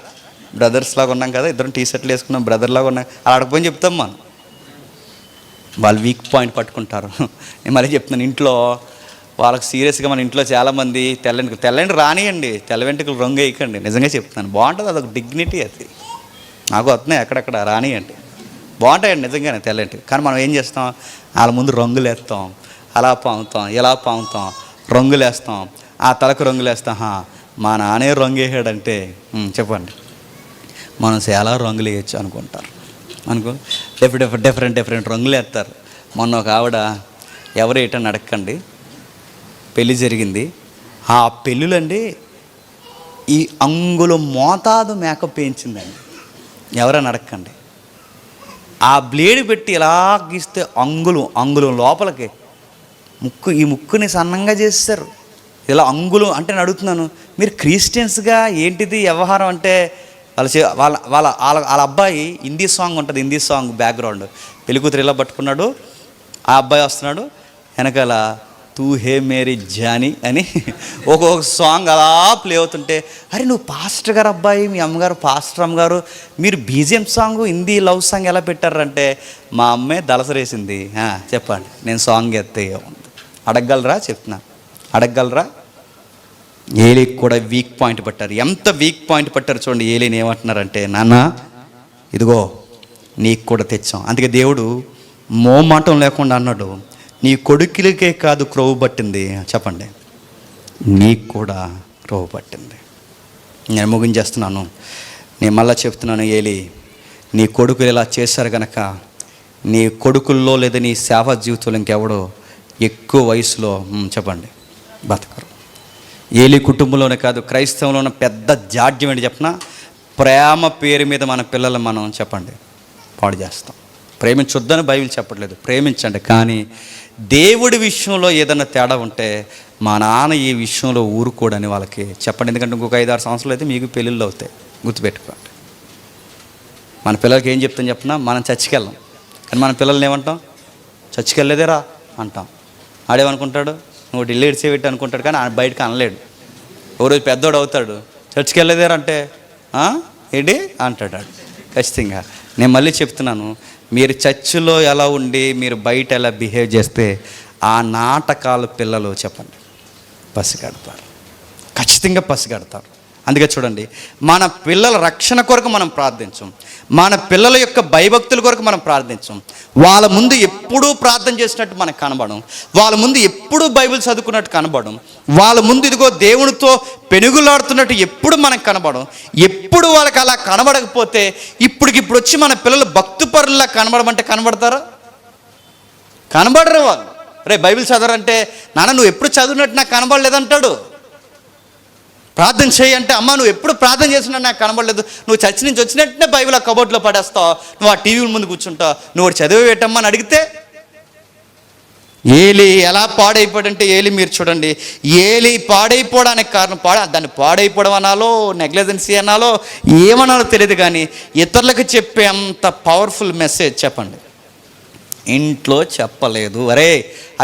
బ్రదర్స్ లాగా ఉన్నాం కదా, ఇద్దరం టీ షర్ట్లు వేసుకున్నాం బ్రదర్ లాగా ఉన్నాం, అలా అడగపోయిన చెప్తాం మనం. వాళ్ళు వీక్ పాయింట్ పట్టుకుంటారు. నేను మళ్ళీ చెప్తున్నాను, ఇంట్లో వాళ్ళకి సీరియస్గా మన ఇంట్లో చాలామంది తెల్ల రానియండి, తెల్ల వెంట్రుకలు రంగు వేయకండి. నిజంగా చెప్తున్నాను, బాగుంటుంది, అదొక డిగ్నిటీ. అది నాకు వస్తున్నాయి అక్కడక్కడ, రానియండి, బాగుంటాయండి నిజంగానే తెల్లంటి. కానీ మనం ఏం చేస్తాం, వాళ్ళ ముందు రంగులు వేస్తాం, అలా పాముతాం, ఇలా పాముతాం, రంగులు వేస్తాం, ఆ తలకు రంగులు వేస్తాం. మా నానే రంగు వేసాడంటే చెప్పండి, మనం చాలా రంగులు వేయచ్చు అనుకుంటారు. డిఫరెంట్ రంగులు వేస్తారు. మొన్న ఒక ఆవిడ, ఎవరు ఏటని అడగండి, పెళ్ళి జరిగింది. ఆ పెళ్ళిలండి ఈ అంగుళం మోతాదు మేకప్ వేయించిందండి. ఎవరైనా అడగండి, ఆ బ్లేడ్ పెట్టి ఇలా గీస్తే అంగుళం లోపలికి ఈ ముక్కుని సన్నంగా చేస్తారు. ఇలా అంగుళం అంటే నేను అడుగుతున్నాను, మీరు క్రిస్టియన్స్గా ఏంటిది వ్యవహారం అంటే, వాళ్ళ అబ్బాయి హిందీ సాంగ్ ఉంటుంది, హిందీ సాంగ్ బ్యాక్గ్రౌండ్, పెళ్ళికూతురు ఇలా పట్టుకున్నాడు, ఆ అబ్బాయి వస్తున్నాడు వెనకాల తూ హే మేరీ జానీ అని ఒక్కొక్క సాంగ్ అలా ప్లే అవుతుంటే, అరే నువ్వు పాస్టర్ గారు అబ్బాయి, మీ అమ్మగారు పాస్టర్ అమ్మగారు, మీరు BGM song Hindi love song ఎలా పెట్టారంటే, మా అమ్మే దళసరేసింది. చెప్పండి, నేను సాంగ్ ఎత్తే అడగగలరా? చెప్తున్నా, అడగగలరా? ఏలీకి కూడా వీక్ పాయింట్ పట్టారు. ఎంత వీక్ పాయింట్ పట్టారు చూడండి. ఏలీని ఏమంటున్నారంటే, నాన్న ఇదిగో నీకు కూడా తెచ్చాం. అందుకే దేవుడు మోమాటం లేకుండా అన్నాడు, నీ కొడుకులకే కాదు క్రోవు పట్టింది, చెప్పండి, నీకు కూడా క్రోవు పట్టింది. నేను ముగించేస్తున్నాను, నేను మళ్ళీ చెప్తున్నాను, ఏలీ నీ కొడుకులు ఇలా చేశారు కనుక నీ కొడుకుల్లో లేదా నీ సేవా జీవితంలో ఇంకెవడో ఎక్కువ వయసులో చెప్పండి బతకరు. ఏలీ కుటుంబంలోనే కాదు, క్రైస్తవంలో ఉన్న పెద్ద జాడ్యం ఏంటి చెప్పిన, ప్రేమ పేరు మీద మన పిల్లలు మనం చెప్పండి పాడు చేస్తాం. ప్రేమించొద్దని బైబిల్ చెప్పట్లేదు, ప్రేమించండి. కానీ దేవుడి విషయంలో ఏదైనా తేడా ఉంటే మా నాన్న ఈ విషయంలో ఊరుకోడని వాళ్ళకి చెప్పండి. ఎందుకంటే ఇంకొక 5-6 సంవత్సరాలు అయితే మీకు పెళ్ళిళ్ళు అవుతాయి, గుర్తుపెట్టుకోండి. మన పిల్లలకి ఏం చెప్తాం చెప్పినా, మనం చర్చికి వెళ్ళాం, కానీ మన పిల్లల్ని ఏమంటాం, చర్చికి వెళ్ళలేదేరా అంటాం. ఆడేమనుకుంటాడు, నువ్వు ఢిల్లీ ఇడిసేపెట్టి అనుకుంటాడు, కానీ బయటకు అనలేడు. ఓ రోజు పెద్దోడు అవుతాడు, చర్చికి వెళ్ళలేదేరా అంటే ఏంటి అంటాడు. ఖచ్చితంగా నేను మళ్ళీ చెప్తున్నాను, మీరు చర్చిలో ఎలా ఉండి మీరు బయట ఎలా బిహేవ్ చేస్తే ఆ నాటకాలు పిల్లలు చెప్పండి పసిగడతారు, ఖచ్చితంగా పసిగడతారు. అందుకే చూడండి, మన పిల్లల రక్షణ కొరకు మనం ప్రార్థించం, మన పిల్లల యొక్క భయభక్తుల కొరకు మనం ప్రార్థించం. వాళ్ళ ముందు ఎప్పుడూ ప్రార్థన చేసినట్టు మనకు కనబడం, వాళ్ళ ముందు ఎప్పుడూ బైబిల్ చదువుకున్నట్టు కనబడం, వాళ్ళ ముందు ఇదిగో దేవునితో పెనుగులాడుతున్నట్టు ఎప్పుడు మనకు కనబడం. ఎప్పుడు వాళ్ళకి అలా కనబడకపోతే ఇప్పుడు వచ్చి మన పిల్లలు భక్తిపరుల్లా కనబడమంటే కనబడతారా? కనబడరు. వాళ్ళు రే బైబిల్ చదవరంటే, నాన్న నువ్వు ఎప్పుడు చదివినట్టు నాకు కనబడలేదంటాడు. ప్రార్థన చేయి అంటే, అమ్మ నువ్వు ఎప్పుడు ప్రార్థన చేసినా నాకు కనబడలేదు, నువ్వు చర్చి నుంచి వచ్చినట్టునే బైబిల్ ఆ కబోర్డ్లో పడేస్తావు, నువ్వు ఆ టీవీ ముందు కూర్చుంటావు, నువ్వు చదివేటమ్మా అని అడిగితే. ఏలి ఎలా పాడైపోయాడంటే, ఏలి మీరు చూడండి, ఏలి పాడైపోవడానికి కారణం దాన్ని పాడైపోవడం అనాలో, నెగ్లిజెన్సీ అనాలో, ఏమనాలో తెలియదు, కానీ ఇతరులకు చెప్పే అంత పవర్ఫుల్ మెసేజ్ చెప్పండి ఇంట్లో చెప్పలేదు. అరే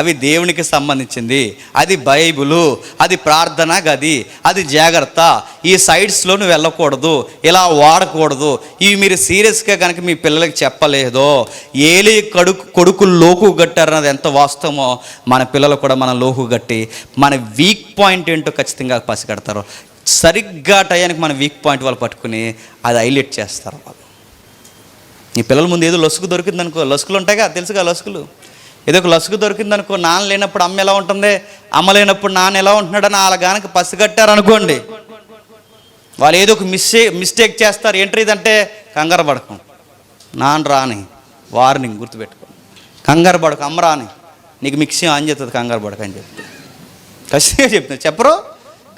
అవి దేవునికి సంబంధించింది, అది బైబిలు, అది ప్రార్థన గది, అది జాగ్రత్త, ఈ సైడ్స్లో నువ్వు వెళ్ళకూడదు, ఇలా వాడకూడదు, ఇవి మీరు సీరియస్గా కనుక మీ పిల్లలకి చెప్పలేదో, ఏలి కొడుకులు లోకు కట్టారన్నది ఎంత వాస్తవమో మన పిల్లలు కూడా మన లోకు కట్టి మన వీక్ పాయింట్ ఏంటో ఖచ్చితంగా పసిగడతారు. సరిగ్గా టయానికి మన వీక్ పాయింట్ వాళ్ళు పట్టుకుని అది హైలైట్ చేస్తారు. వాళ్ళు నీ పిల్లల ముందు ఏదో లొసుగు దొరికిందనుకో, లొసుకులు ఉంటాయిగా తెలుసుగా, లొసుకులు ఏదో ఒక లొసుగు దొరికిందనుకో, నాన్న లేనప్పుడు అమ్మ ఎలా ఉంటుంది, అమ్మ లేనప్పుడు నాన్న ఎలా ఉంటున్నాడని వాళ్ళ గానక పసిగట్టారనుకోండి, వాళ్ళు ఏదో ఒక మిస్టేక్ చేస్తారు. ఏంటిదంటే కంగారు పడకం, నాన్న రాని వార్నింగ్ గుర్తుపెట్టుకో, కంగారు పడక, అమ్మ రాని నీకు మిక్సీ ఆన్ చేస్తుంది, కంగారు పడక అని చెప్పి ఖచ్చితంగా చెప్తున్నారు. చెప్పరు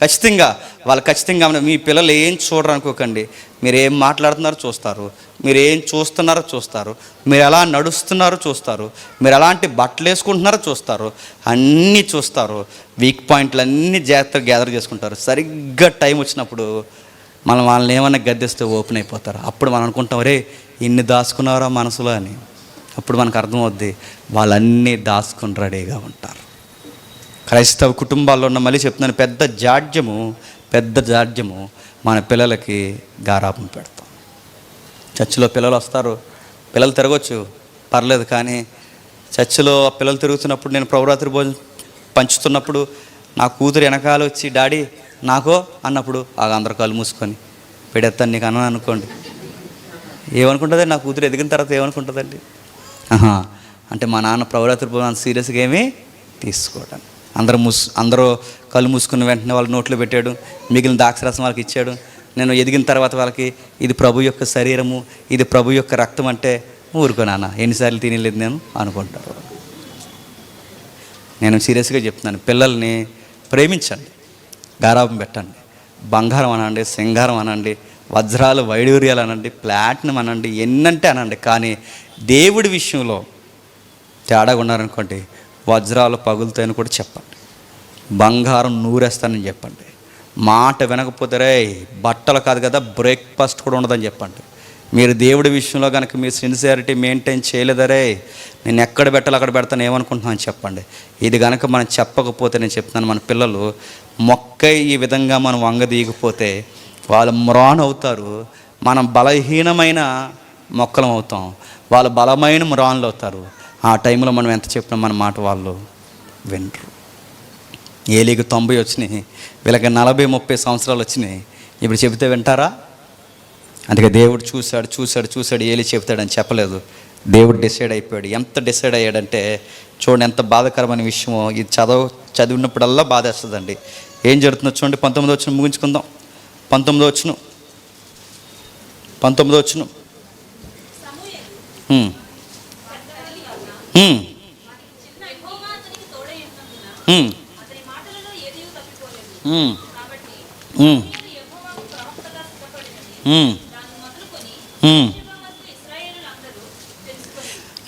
ఖచ్చితంగా వాళ్ళు ఖచ్చితంగా. మీ పిల్లలు ఏం చూడరు అనుకోకండి, మీరు ఏం మాట్లాడుతున్నారో చూస్తారు, మీరు ఏం చూస్తున్నారో చూస్తారు, మీరు ఎలా నడుస్తున్నారో చూస్తారు, మీరు ఎలాంటి బట్టలు వేసుకుంటున్నారో చూస్తారు, అన్నీ చూస్తారు. వీక్ పాయింట్లు అన్నీ జాగ్రత్తగా గ్యాదర్ చేసుకుంటారు. సరిగ్గా టైం వచ్చినప్పుడు వాళ్ళని ఏమన్నా గద్దెస్తే ఓపెన్ అయిపోతారు. అప్పుడు మనం అనుకుంటాం, రే ఇన్ని దాచుకున్నారా మనసులో అని. అప్పుడు మనకు అర్థమవుద్ది వాళ్ళన్నీ దాచుకుని రెడీగా ఉంటారు. క్రైస్తవ కుటుంబాల్లో ఉన్న, మళ్ళీ చెప్తున్నాను, పెద్ద జాడ్యము మన పిల్లలకి గారాపం పెడతాం. చర్చిలో పిల్లలు వస్తారు, పిల్లలు తిరగవచ్చు పర్లేదు, కానీ చర్చిలో పిల్లలు తిరుగుతున్నప్పుడు నేను ప్రభురాత్రి భోజనం పంచుతున్నప్పుడు నా కూతురు వెనకాల వచ్చి డాడీ నాకో అన్నప్పుడు అందరు కళ్ళు మూసుకొని పెడేస్తాను నీకు అన్నాను అనుకోండి, ఏమనుకుంటుందండి? నా కూతురు ఎదిగిన తర్వాత ఏమనుకుంటుందండి? అంటే మా నాన్న ప్రభురాత్రి భోజనం సీరియస్గా ఏమీ తీసుకోవడానికి. అందరూ కళ్ళు మూసుకున్న వెంటనే వాళ్ళ నోట్లో పెట్టాడు, మిగిలిన ద్రాక్షరసం వాళ్ళకి ఇచ్చాడు. నేను ఎదిగిన తర్వాత వాళ్ళకి ఇది ప్రభు యొక్క శరీరము, ఇది ప్రభు యొక్క రక్తం అంటే ఊరుకో నాన్న, ఎన్నిసార్లు తినలేదు నేను అనుకుంటారు. నేను సీరియస్గా చెప్తున్నాను, పిల్లల్ని ప్రేమించండి, గారాబం పెట్టండి. బంగారం అనండి, సింగారం అనండి, వజ్రాలు వైడూర్యాలు అనండి, ప్లాటినం అనండి, ఎన్నంటే అనండి, కానీ దేవుడి విషయంలో తేడాగా ఉన్నారనుకోండి, వజ్రాలు పగులుతాయని కూడా చెప్పండి, బంగారం నూరేస్తానని చెప్పండి. మాట వినకపోతే రే బట్టలు కాదు కదా బ్రేక్ఫాస్ట్ కూడా ఉండదని చెప్పండి. మీరు దేవుడి విషయంలో కనుక మీరు సిన్సియారిటీ మెయింటైన్ చేయలేదరే నేను ఎక్కడ పెట్టాలో అక్కడ పెడతాను ఏమనుకుంటున్నాను చెప్పండి. ఇది కనుక మనం చెప్పకపోతే, నేను చెప్తున్నాను, మన పిల్లలు మొక్కై ఈ విధంగా మనం వంగదీయకపోతే వాళ్ళు మ్రాన్ అవుతారు. మనం బలహీనమైన మొక్కలం అవుతాం, వాళ్ళు బలమైన మ్రాన్లు అవుతారు. ఆ టైంలో మనం ఎంత చెప్పినా మన మాట వాళ్ళు వినరు. ఏలీకి 90 వచ్చినాయి, వీళ్ళకి 40-30 సంవత్సరాలు వచ్చినాయి. ఇప్పుడు చెబితే వింటారా? అందుకే దేవుడు చూశాడు ఏలి చెబుతాడని చెప్పలేదు. దేవుడు డిసైడ్ అయిపోయాడు. ఎంత డిసైడ్ అయ్యాడంటే చూడండి ఎంత బాధాకరమైన విషయమో. ఇది చదివినప్పుడల్లా బాధ వేస్తుందండి. ఏం జరుగుతుందో చూడండి. 19వ వచనం ముగించుకుందాం. 19వ వచనం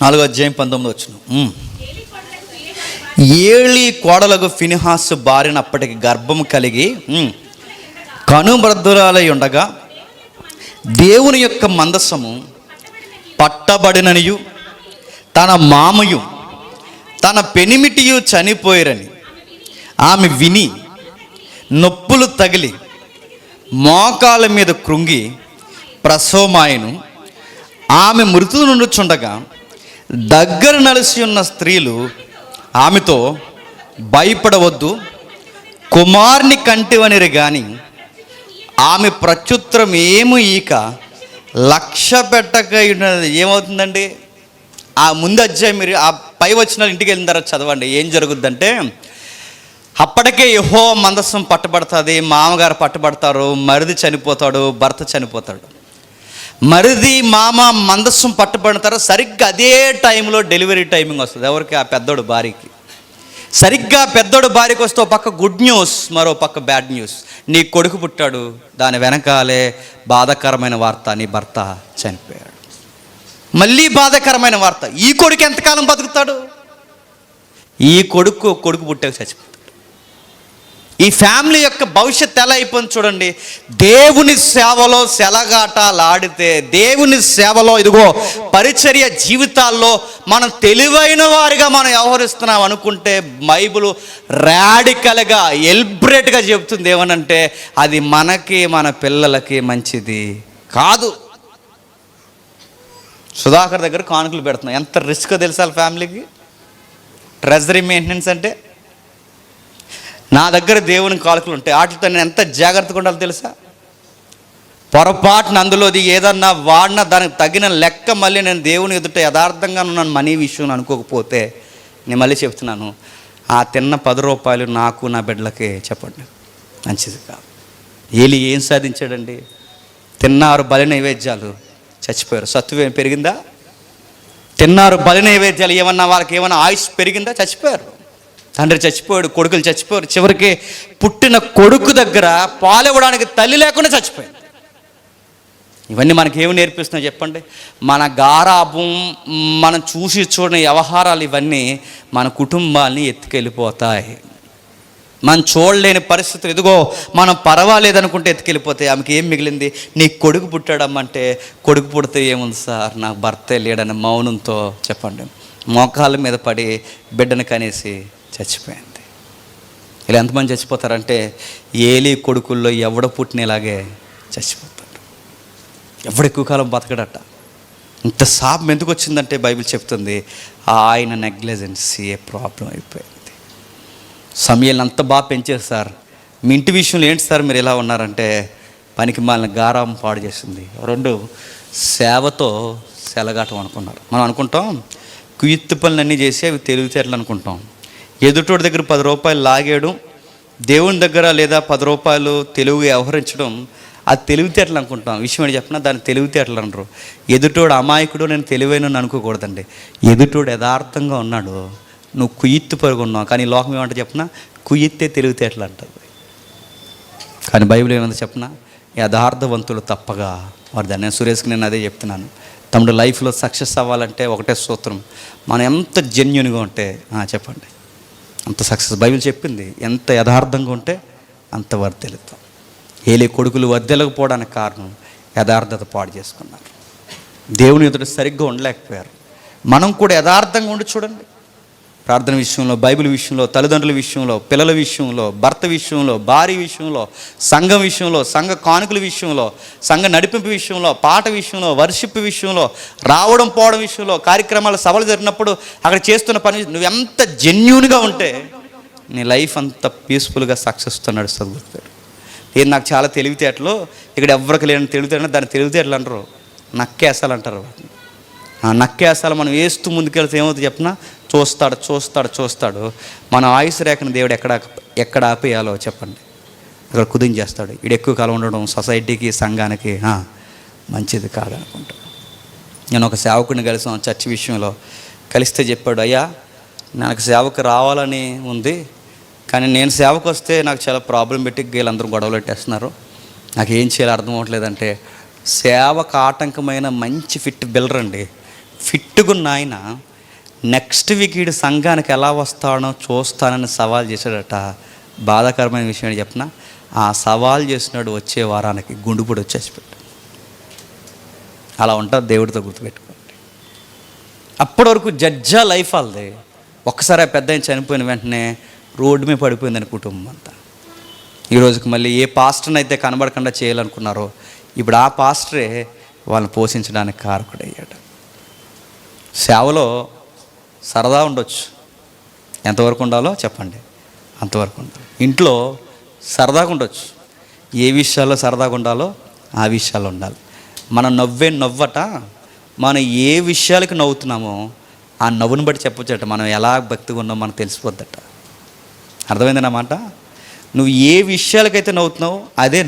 నాలుగో అధ్యాయం 19వ వచనం. ఏలి కోడలకు ఫినిహాసు భార్యనప్పటికి గర్భము కలిగి కనుబద్దురాలై ఉండగా దేవుని యొక్క మందసము పట్టబడిననియు తన మామయు తన పెనిమిటియు చనిపోయిరని ఆమె విని నొప్పులు తగిలి మోకాల మీద కృంగి ప్రసవమాయను. ఆమె మృతువు నుండుచుండగా దగ్గర నలిసి ఉన్న స్త్రీలు ఆమెతో భయపడవద్దు, కుమార్ని కంటివనిరి కానీ ఆమె ప్రత్యుత్తరం ఏమో ఈక లక్ష్య పెట్టక ఏమవుతుందండి? ఆ ముందు అధ్యాయం మీరు ఆ పై వచనాలు ఇంటికి వెళ్ళిన తర్వాత చదవండి. ఏం జరుగుద్దంటే అప్పటికే యెహోవా మందసం పట్టబడుతుంది, మామగారు పట్టబడతారు, మరిది చనిపోతాడు, భర్త చనిపోతాడు. మరిది మామ మందస్సం పట్టబడతారు. సరిగ్గా అదే టైంలో డెలివరీ టైమింగ్ వస్తుంది. ఎవరికి? ఆ పెద్దోడు భార్యకి. సరిగ్గా పెద్దోడు భార్యకి వస్తే ఒక పక్క గుడ్ న్యూస్, మరో పక్క బ్యాడ్ న్యూస్. నీ కొడుకు పుట్టాడు, దాని వెనకాలే బాధాకరమైన వార్త, నీ భర్త చనిపోయాడు. మళ్ళీ బాధాకరమైన వార్త, ఈ కొడుకు ఎంతకాలం బతుకుతాడు? ఈ కొడుకు పుట్టాక చచ్చిపోతాడు. ఈ ఫ్యామిలీ యొక్క భవిష్యత్తు ఎలా అయిపోయింది చూడండి. దేవుని సేవలో సెలగాటలాడితే, దేవుని సేవలో ఇదిగో పరిచర్య జీవితాల్లో మనం తెలివైన వారిగా మనం వ్యవహరిస్తున్నాం అనుకుంటే బైబిల్ రాడికల్గా ఎల్బ్రేట్గా చెబుతుంది. ఏమనంటే అది మనకి మన పిల్లలకి మంచిది కాదు. సుధాకర్ దగ్గర కానుకలు పెడుతున్నాం, ఎంత రిస్క్ తెలుసా ఫ్యామిలీకి? ట్రెజరీ మెయింటెనెన్స్ అంటే నా దగ్గర దేవుని కానుకలు ఉంటాయి, వాటితో నేను ఎంత జాగ్రత్తగా ఉండాలో తెలుసా? పొరపాటున అందులోది ఏదన్నా వాడినా దానికి తగిన లెక్క మళ్ళీ నేను దేవుని ఎదుట యథార్థంగా ఉన్నాను మనీ విషయం అనుకోకపోతే, నేను మళ్ళీ చెప్తున్నాను, ఆ తిన్న 10 రూపాయలు నాకు నా బిడ్డలకే చెప్పండి, మంచిది కాదు. ఏలి ఏం సాధించాడండి? తిన్నారు బలి నైవేద్యాలు, చచ్చిపోయారు. సత్తువేం పెరిగిందా? తిన్నారు బలి నైవేద్యాలు, ఏమన్నా వాళ్ళకి ఏమన్నా ఆయుష్ పెరిగిందా? చచ్చిపోయారు. తండ్రి చచ్చిపోయాడు, కొడుకులు చచ్చిపోయారు. చివరికి పుట్టిన కొడుకు దగ్గర పాలివ్వడానికి తల్లి లేకుండా చచ్చిపోయింది. ఇవన్నీ మనకేమి నేర్పిస్తున్నాయి చెప్పండి? మన గారాబం, మనం చూసి చూడని వ్యవహారాలు, ఇవన్నీ మన కుటుంబాన్ని ఎత్తుకెళ్ళిపోతాయి. మనం చూడలేని పరిస్థితులు, ఇదిగో మనం పర్వాలేదనుకుంటే ఎత్తుకెళ్ళిపోతాయి. ఆమెకి ఏం మిగిలింది? నీ కొడుకు పుట్టాడమ్మంటే, కొడుకు పుడితే ఏముంది సార్, నాకు భర్తే లేడని మౌనంతో చెప్పండి మోకాళ్ళ మీద పడి బిడ్డను కనేసి చచ్చిపోయింది. ఇలా ఎంతమంది చచ్చిపోతారంటే ఏలి కొడుకుల్లో ఎవడ పుట్టినలాగే చచ్చిపోతాడు. ఎవడు ఎక్కువ కాలం బతకడట. ఇంత శాపం ఎందుకు వచ్చిందంటే బైబిల్ చెప్తుంది ఆయన నెగ్లిజెన్సీ ప్రాబ్లం అయిపోయింది. సమయాన్ని అంత బాగా పెంచారు సార్, మీ ఇంటి విషయంలో ఏంటి సార్ మీరు ఎలా ఉన్నారంటే పనికి మాలిన గారాం పాడు చేసింది. 2 సేవతో సెలగాటం అనుకున్నారు. మనం అనుకుంటాం కుయుత్తు పనులన్నీ చేసి అవి తెలివితేటలు అనుకుంటాం. ఎదుటోడి దగ్గర 10 రూపాయలు లాగేయడం, దేవుని దగ్గర లేదా 10 రూపాయలు తెలుగు వ్యవహరించడం అది తెలివితేటలు అనుకుంటాం. విషయం ఏంటి చెప్పినా దాన్ని తెలివితేటలు అనరు. ఎదుటోడు అమాయకుడు నేను తెలివైన అనుకోకూడదండి. ఎదుటోడు యథార్థంగా ఉన్నాడు, నువ్వు కుయ్యిత్తు పరుగు ఉన్నావు. కానీ లోకం ఏమంటే చెప్పినా కుయ్యిత్తే తెలివితేటలు అంటుంది. కానీ బైబిల్ ఏమంటే చెప్పినా యథార్థవంతులు తప్పగా వారు దాన్ని. సురేష్కి నేను అదే చెప్తున్నాను, తమ్ముడు లైఫ్లో సక్సెస్ అవ్వాలంటే ఒకటే సూత్రం, మనం ఎంత జెన్యూన్గా ఉంటే చెప్పండి అంత సక్సెస్. బైబిల్ చెప్పింది ఎంత యథార్థంగా ఉంటే అంత వర్ధిల్లుతాం. ఏలీ కొడుకులు వర్ధిల్లకపోవడానికి కారణం యథార్థత పాడు చేసుకున్నారు. దేవుని ఎదుట సరిగ్గా ఉండలేకపోయారు. మనం కూడా యథార్థంగా ఉండి చూడండి. ప్రార్థన విషయంలో, బైబిల్ విషయంలో, తల్లిదండ్రుల విషయంలో, పిల్లల విషయంలో, భర్త విషయంలో, భార్య విషయంలో, సంఘం విషయంలో, సంఘ కానుకల విషయంలో, సంఘ నడిపింపు విషయంలో, పాట విషయంలో, వర్షిప్ విషయంలో, రావడం పోవడం విషయంలో, కార్యక్రమాలు సభలు జరిగినప్పుడు అక్కడ చేస్తున్న పని నువ్వు ఎంత జెన్యూన్గా ఉంటే నీ లైఫ్ అంత పీస్ఫుల్గా సక్సెస్తో నడుస్తుంది. గుర్తుపెట్టు. ఏది నాకు చాలా తెలివితేటలు, ఇక్కడ ఎవరికి లేని తెలివితేటలు, దాన్ని తెలివితేటలు అంటారు, నక్కేసాలు అంటారు. ఆ నక్కేసాలు మనం వేస్తూ ముందుకెళ్తే ఏమవుతుంది చెప్పినా చూస్తాడు. మన ఆయుష్ రేఖను దేవుడు ఎక్కడ ఆపేయాలో చెప్పండి అక్కడ కుదించేస్తాడు. ఇది ఎక్కువ కాలం ఉండడం సొసైటీకి, సంఘానికి మంచిది కాదనుకుంటాడు. నేను ఒక సేవకుడిని కలిసాను చర్చ్ విషయంలో. కలిస్తే చెప్పాడు, అయ్యా నాకు సేవకు రావాలని ఉంది, కానీ నేను సేవకు వస్తే నాకు చాలా ప్రాబ్లం పెట్టి వీళ్ళందరూ గొడవలు పెట్టేస్తున్నారు, నాకు ఏం చేయాలో అర్థం అవ్వట్లేదంటే, సేవకు ఆటంకమైన మంచి ఫిట్ బిల్డర్ అండి. ఫిట్టుగున్న ఆయన నెక్స్ట్ వీక్ వీడు సంఘానికి ఎలా వస్తాడో చూస్తానని సవాల్ చేశాడట. బాధాకరమైన విషయం ఏంటి చెప్పిన, ఆ సవాల్ చేసినాడు వచ్చే వారానికి గుండుపుడు వచ్చేసిపెట్టు. అలా ఉంటుంది దేవుడితో, గుర్తుపెట్టుకోండి. అప్పటి వరకు జడ్జా లైఫ్ వాళ్ళది. ఒక్కసారి ఆ పెద్ద ఆయన చనిపోయిన వెంటనే రోడ్డు మీద పడిపోయిందని కుటుంబం అంతా. ఈరోజుకి మళ్ళీ ఏ పాస్టర్ని అయితే కనబడకుండా చేయాలనుకున్నారో ఇప్పుడు ఆ పాస్టరే వాళ్ళని పోషించడానికి కారకుడయ్యాడు. సేవలో సరదా ఉండొచ్చు, ఎంతవరకు ఉండాలో చెప్పండి అంతవరకు ఉండాలి. ఇంట్లో సరదాగా ఉండొచ్చు, ఏ విషయాల్లో సరదాగా ఉండాలో ఆ విషయాల్లో ఉండాలి. మనం నవ్వట మనం ఏ విషయాలకి నవ్వుతున్నామో ఆ నవ్వుని బట్టి చెప్పొచ్చట మనం ఎలా భక్తిగా ఉన్నామో మనకు తెలిసిపోద్దట. అర్థమైందన్నమాట. నువ్వు ఏ విషయాలకైతే నవ్వుతున్నావో అదే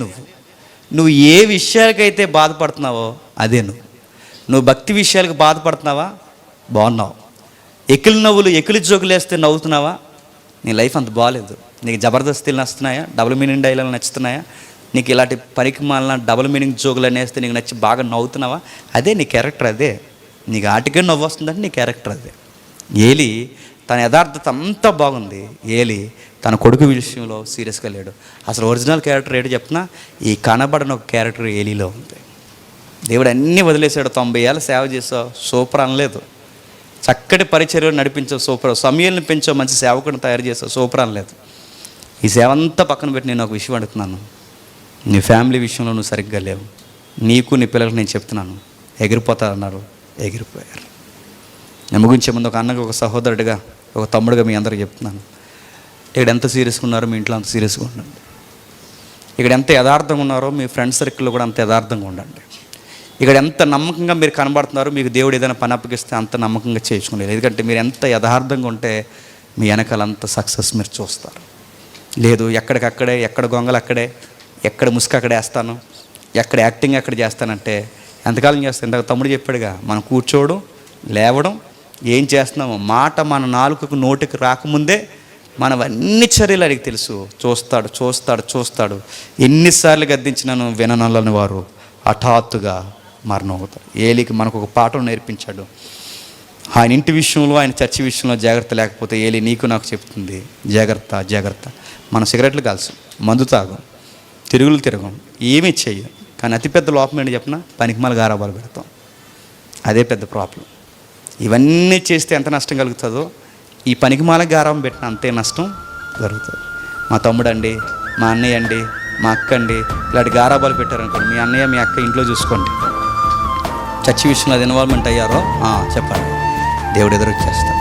నువ్వు ఏ విషయాలకైతే బాధపడుతున్నావో అదే నువ్వు భక్తి విషయాలకు బాధపడుతున్నావా, బాగున్నావు. ఎకిలి నవ్వులు, ఎకిలి జోకులు వేస్తే నవ్వుతున్నావా, నీ లైఫ్ అంత బాగాలేదు. నీకు జబర్దస్తులు నచ్చుతున్నాయా, డబుల్ మీనింగ్ డైలాగులు నచ్చుతున్నాయా, నీకు ఇలాంటి పనికి మాలిన డబుల్ మీనింగ్ జోకులు అనేస్తే నీకు నచ్చి బాగా నవ్వుతున్నావా, అదే నీ క్యారెక్టర్. అదే నీకు ఆటికే నవ్వు వస్తుందంటే నీ క్యారెక్టర్ అదే. ఏలీ తన యథార్థత అంతా బాగుంది. ఏలీ తన కొడుకు విషయంలో సీరియస్గా లేడు. అసలు ఒరిజినల్ క్యారెక్టర్ ఏంటో చెప్పినా ఈ కనబడిన ఒక క్యారెక్టర్ ఏలీలో ఉంది. దేవుడు అన్నీ వదిలేశాడు. 90 ఏళ్ళ సేవ చేసావు, సూపర్ అనలేదు. చక్కటి పరిచర్యలు నడిపించావు, సూపర్. సమయాలను పెంచావు, మంచి సేవకుని తయారు చేసావు, సూపర్ అనలేదు. ఈ సేవ అంతా పక్కన పెట్టి నేను ఒక విషయం అడుగుతున్నాను, నీ ఫ్యామిలీ విషయంలో నువ్వు సరిగ్గా లేవు. నీకు నీ పిల్లలకు నేను చెప్తున్నాను, ఎగిరిపోతారన్నారు, ఎగిరిపోయారు. నేను ముగించే ముందు ఒక అన్నగా, ఒక సహోదరుడిగా, ఒక తమ్ముడిగా మీ అందరికీ చెప్తున్నాను, ఇక్కడ ఎంత సీరియస్గా ఉన్నారో మీ ఇంట్లో అంత సీరియస్గా ఉండండి. ఇక్కడ ఎంత యథార్థంగా ఉన్నారో మీ ఫ్రెండ్ సర్కిల్లో కూడా అంత యథార్థంగా ఉండండి. ఇక్కడ ఎంత నమ్మకంగా మీరు కనబడుతున్నారో మీకు దేవుడు ఏదైనా పని అప్పగిస్తే అంత నమ్మకంగా చేయించుకోలేదు. ఎందుకంటే మీరు ఎంత యథార్థంగా ఉంటే మీ వెనకాల అంత సక్సెస్ మీరు చూస్తారు. లేదు ఎక్కడికక్కడే, ఎక్కడ గొంగలు అక్కడే, ఎక్కడ ముసుగు అక్కడే వేస్తాను, ఎక్కడ యాక్టింగ్ అక్కడ చేస్తానంటే ఎంతకాలం చేస్తాను. ఇందాక తమ్ముడు చెప్పాడుగా, మనం కూర్చోవడం, లేవడం, ఏం చేస్తున్నామో మాట మన నాలుకకు నోటికి రాకముందే మనవన్నీ చర్యలు అడిగి తెలుసు. చూస్తాడు. ఎన్నిసార్లు గద్దించినాను విననలని వారు హఠాత్తుగా మరణం అవుతారు. ఏలీకి మనకు ఒక పాఠం నేర్పించాడు. ఆయన ఇంటి విషయంలో, ఆయన చర్చి విషయంలో జాగ్రత్త లేకపోతే ఏలీ నీకు నాకు చెప్తుంది, జాగ్రత్త. మనం సిగరెట్లు కాల్సం, మందు తాగం, తిరగం, ఏమీ చెయ్యం. కానీ అతిపెద్ద లోపం ఏంటి చెప్పిన, పనికిమాల గారాబాలు పెడతాం. అదే పెద్ద ప్రాబ్లం. ఇవన్నీ చేస్తే ఎంత నష్టం కలుగుతుందో ఈ పనికిమాల గారాబం పెట్టిన అంతే నష్టం జరుగుతుంది. మా తమ్ముడు అండి, మా అన్నయ్య అండి, మా అక్క అండి, ఇలాంటి గారాబాలు పెట్టారనుకోండి, మీ అన్నయ్య మీ అక్క ఇంట్లో చూసుకోండి, చర్చి విషయంలో అది ఇన్వాల్వ్మెంట్ అయ్యారో చెప్పండి, దేవుడు ఎదురు వచ్చేస్తాడు.